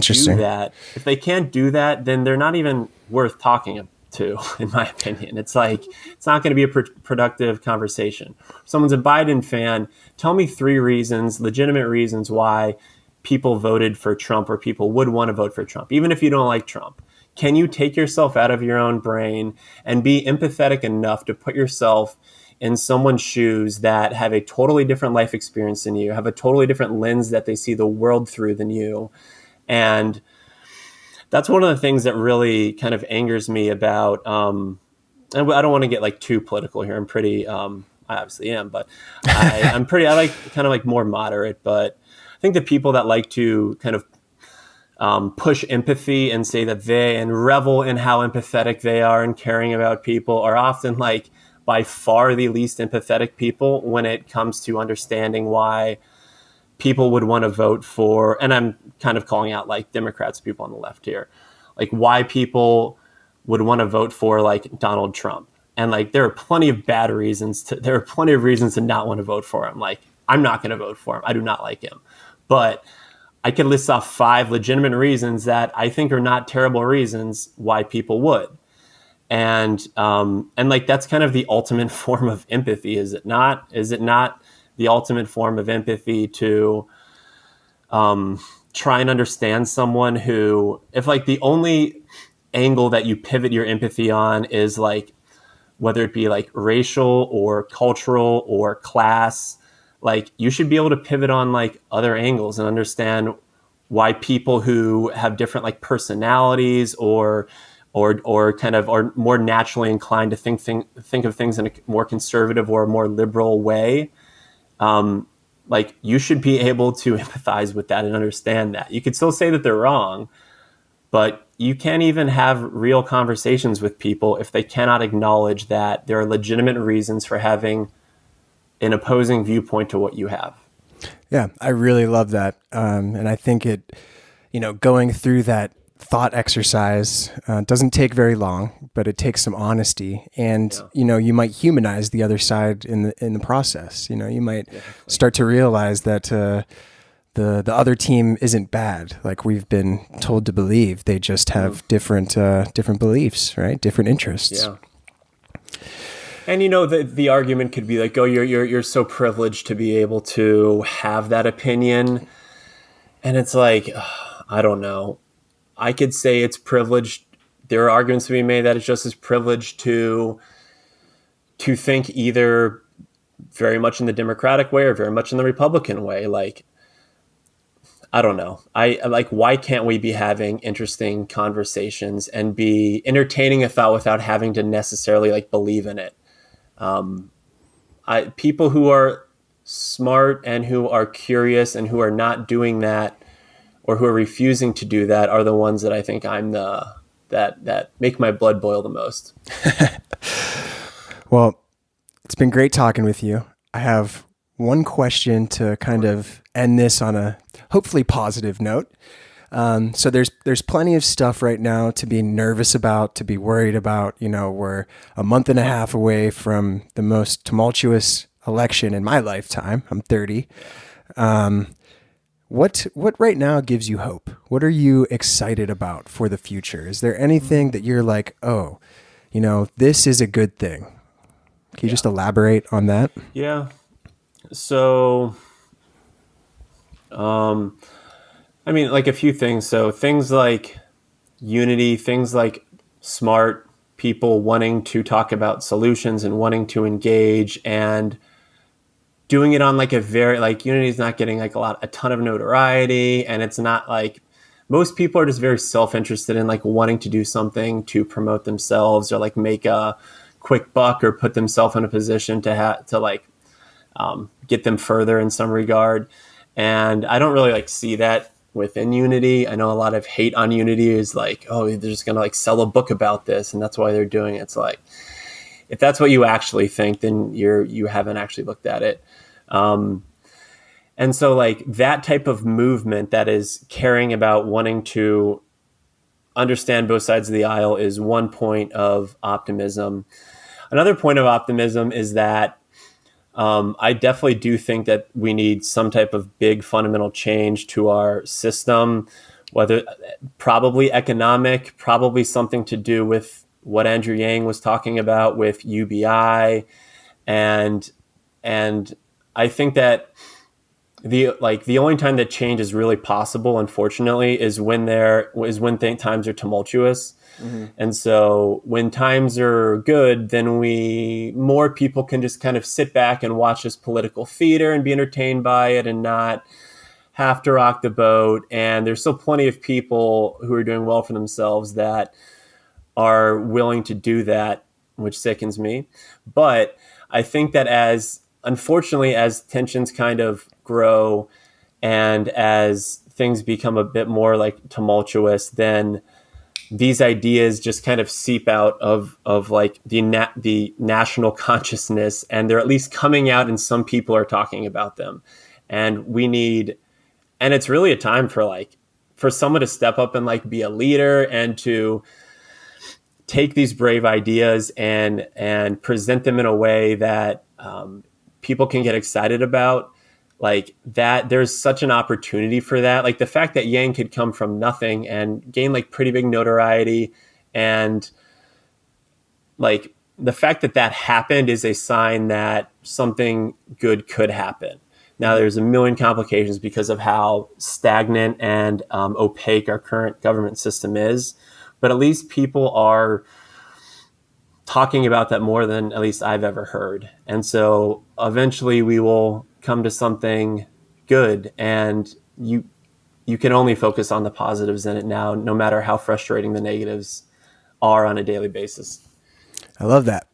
do that, then they're not even worth talking to, in my opinion. It's like, it's not going to be a productive conversation. If someone's a Biden fan, tell me 3 reasons, legitimate reasons why people voted for Trump or people would want to vote for Trump, even if you don't like Trump. Can you take yourself out of your own brain and be empathetic enough to put yourself in someone's shoes that have a totally different life experience than you, have a totally different lens that they see the world through than you? And that's one of the things that really kind of angers me about, and I don't want to get like too political here. I'm pretty, I obviously am, but I like kind of like more moderate, but I think the people that like to kind of push empathy and say that and revel in how empathetic they are and caring about people are often like by far the least empathetic people when it comes to understanding why people would want to vote for, and I'm kind of calling out like Democrats, people on the left here, like why people would want to vote for like Donald Trump. And like, there are plenty of reasons to not want to vote for him. Like, I'm not going to vote for him. I do not like him. But I could list off 5 legitimate reasons that I think are not terrible reasons why people would. And like, that's kind of the ultimate form of empathy, is it not? Is it not the ultimate form of empathy to try and understand someone who, if like the only angle that you pivot your empathy on is like, whether it be like racial or cultural or class, like you should be able to pivot on like other angles and understand why people who have different like personalities or kind of are more naturally inclined to think of things in a more conservative or a more liberal way. Like you should be able to empathize with that and understand that. You could still say that they're wrong, but you can't even have real conversations with people if they cannot acknowledge that there are legitimate reasons for having an opposing viewpoint to what you have. Yeah, I really love that. And I think it, going through that thought exercise doesn't take very long, but it takes some honesty. And, you might humanize the other side in the process. You might start to realize that the other team isn't bad, like we've been told to believe. They just have different beliefs, right? Different interests. Yeah. And the argument could be like, oh, you're so privileged to be able to have that opinion. And it's like, I don't know. I could say it's privileged. There are arguments to be made that it's just as privileged to think either very much in the Democratic way or very much in the Republican way. Like, I don't know. I like, why can't we be having interesting conversations and be entertaining a thought without having to necessarily like believe in it? People who are smart and who are curious and who are not doing that or who are refusing to do that are the ones that I think that make my blood boil the most. Well, it's been great talking with you. I have one question to kind of end this on a hopefully positive note. So there's plenty of stuff right now to be nervous about, to be worried about. We're a month and a half away from the most tumultuous election in my lifetime. I'm 30. What right now gives you hope? What are you excited about for the future? Is there anything that you're like, oh, this is a good thing? Can you just elaborate on that? Yeah. So, I mean, like a few things. So things like unity, things like smart people wanting to talk about solutions and wanting to engage and doing it on like a very, like, unity is not getting like a ton of notoriety. And it's not like, most people are just very self-interested in like wanting to do something to promote themselves or like make a quick buck or put themselves in a position to get them further in some regard. And I don't really like see that within Unity. I know a lot of hate on Unity is like, oh, they're just going to like sell a book about this. And that's why they're doing it. It's like, if that's what you actually think, then you haven't actually looked at it. And so like that type of movement that is caring about wanting to understand both sides of the aisle is one point of optimism. Another point of optimism is that I definitely do think that we need some type of big fundamental change to our system, whether probably economic, probably something to do with what Andrew Yang was talking about with UBI. And I think that the only time that change is really possible, unfortunately, is when times are tumultuous. Mm-hmm. And so when times are good, then more people can just kind of sit back and watch this political theater and be entertained by it and not have to rock the boat. And there's still plenty of people who are doing well for themselves that are willing to do that, which sickens me. But I think that unfortunately, as tensions kind of grow and as things become a bit more like tumultuous, then these ideas just kind of seep out of like the national consciousness, and they're at least coming out and some people are talking about them. And it's really a time for someone to step up and like be a leader and to take these brave ideas and present them in a way that people can get excited about. like that, there's such an opportunity for that. Like the fact that Yang could come from nothing and gain like pretty big notoriety, and like the fact that that happened is a sign that something good could happen. Now there's a million complications because of how stagnant and opaque our current government system is, but at least people are talking about that more than at least I've ever heard. And so eventually we will come to something good, and you can only focus on the positives in it now, no matter how frustrating the negatives are on a daily basis. I love that.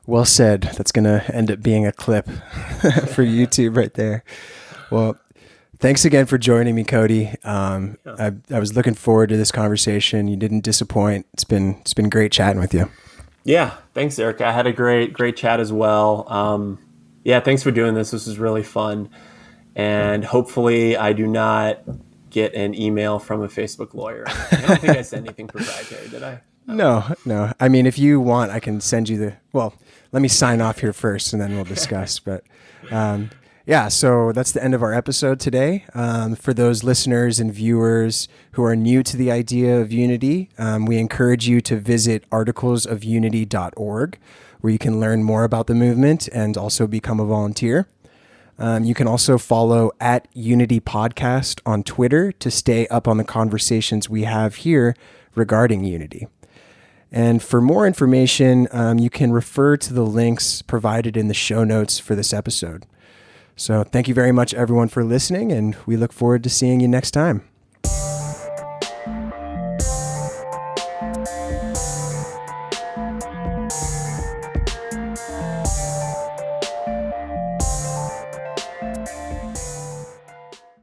Well said. That's going to end up being a clip for YouTube right there. Well, thanks again for joining me, Cody. I was looking forward to this conversation. You didn't disappoint. It's been great chatting with you. Yeah, thanks, Eric. I had a great chat as well. Yeah, thanks for doing this. This was really fun. And hopefully I do not get an email from a Facebook lawyer. I don't think I said anything proprietary, did I? No. I mean, if you want, I can send you let me sign off here first and then we'll discuss. But yeah, so that's the end of our episode today. For those listeners and viewers who are new to the idea of unity, we encourage you to visit articlesofunity.org, where you can learn more about the movement and also become a volunteer. You can also follow @Unity Podcast on Twitter to stay up on the conversations we have here regarding unity. And for more information, you can refer to the links provided in the show notes for this episode. So thank you very much, everyone, for listening, and we look forward to seeing you next time.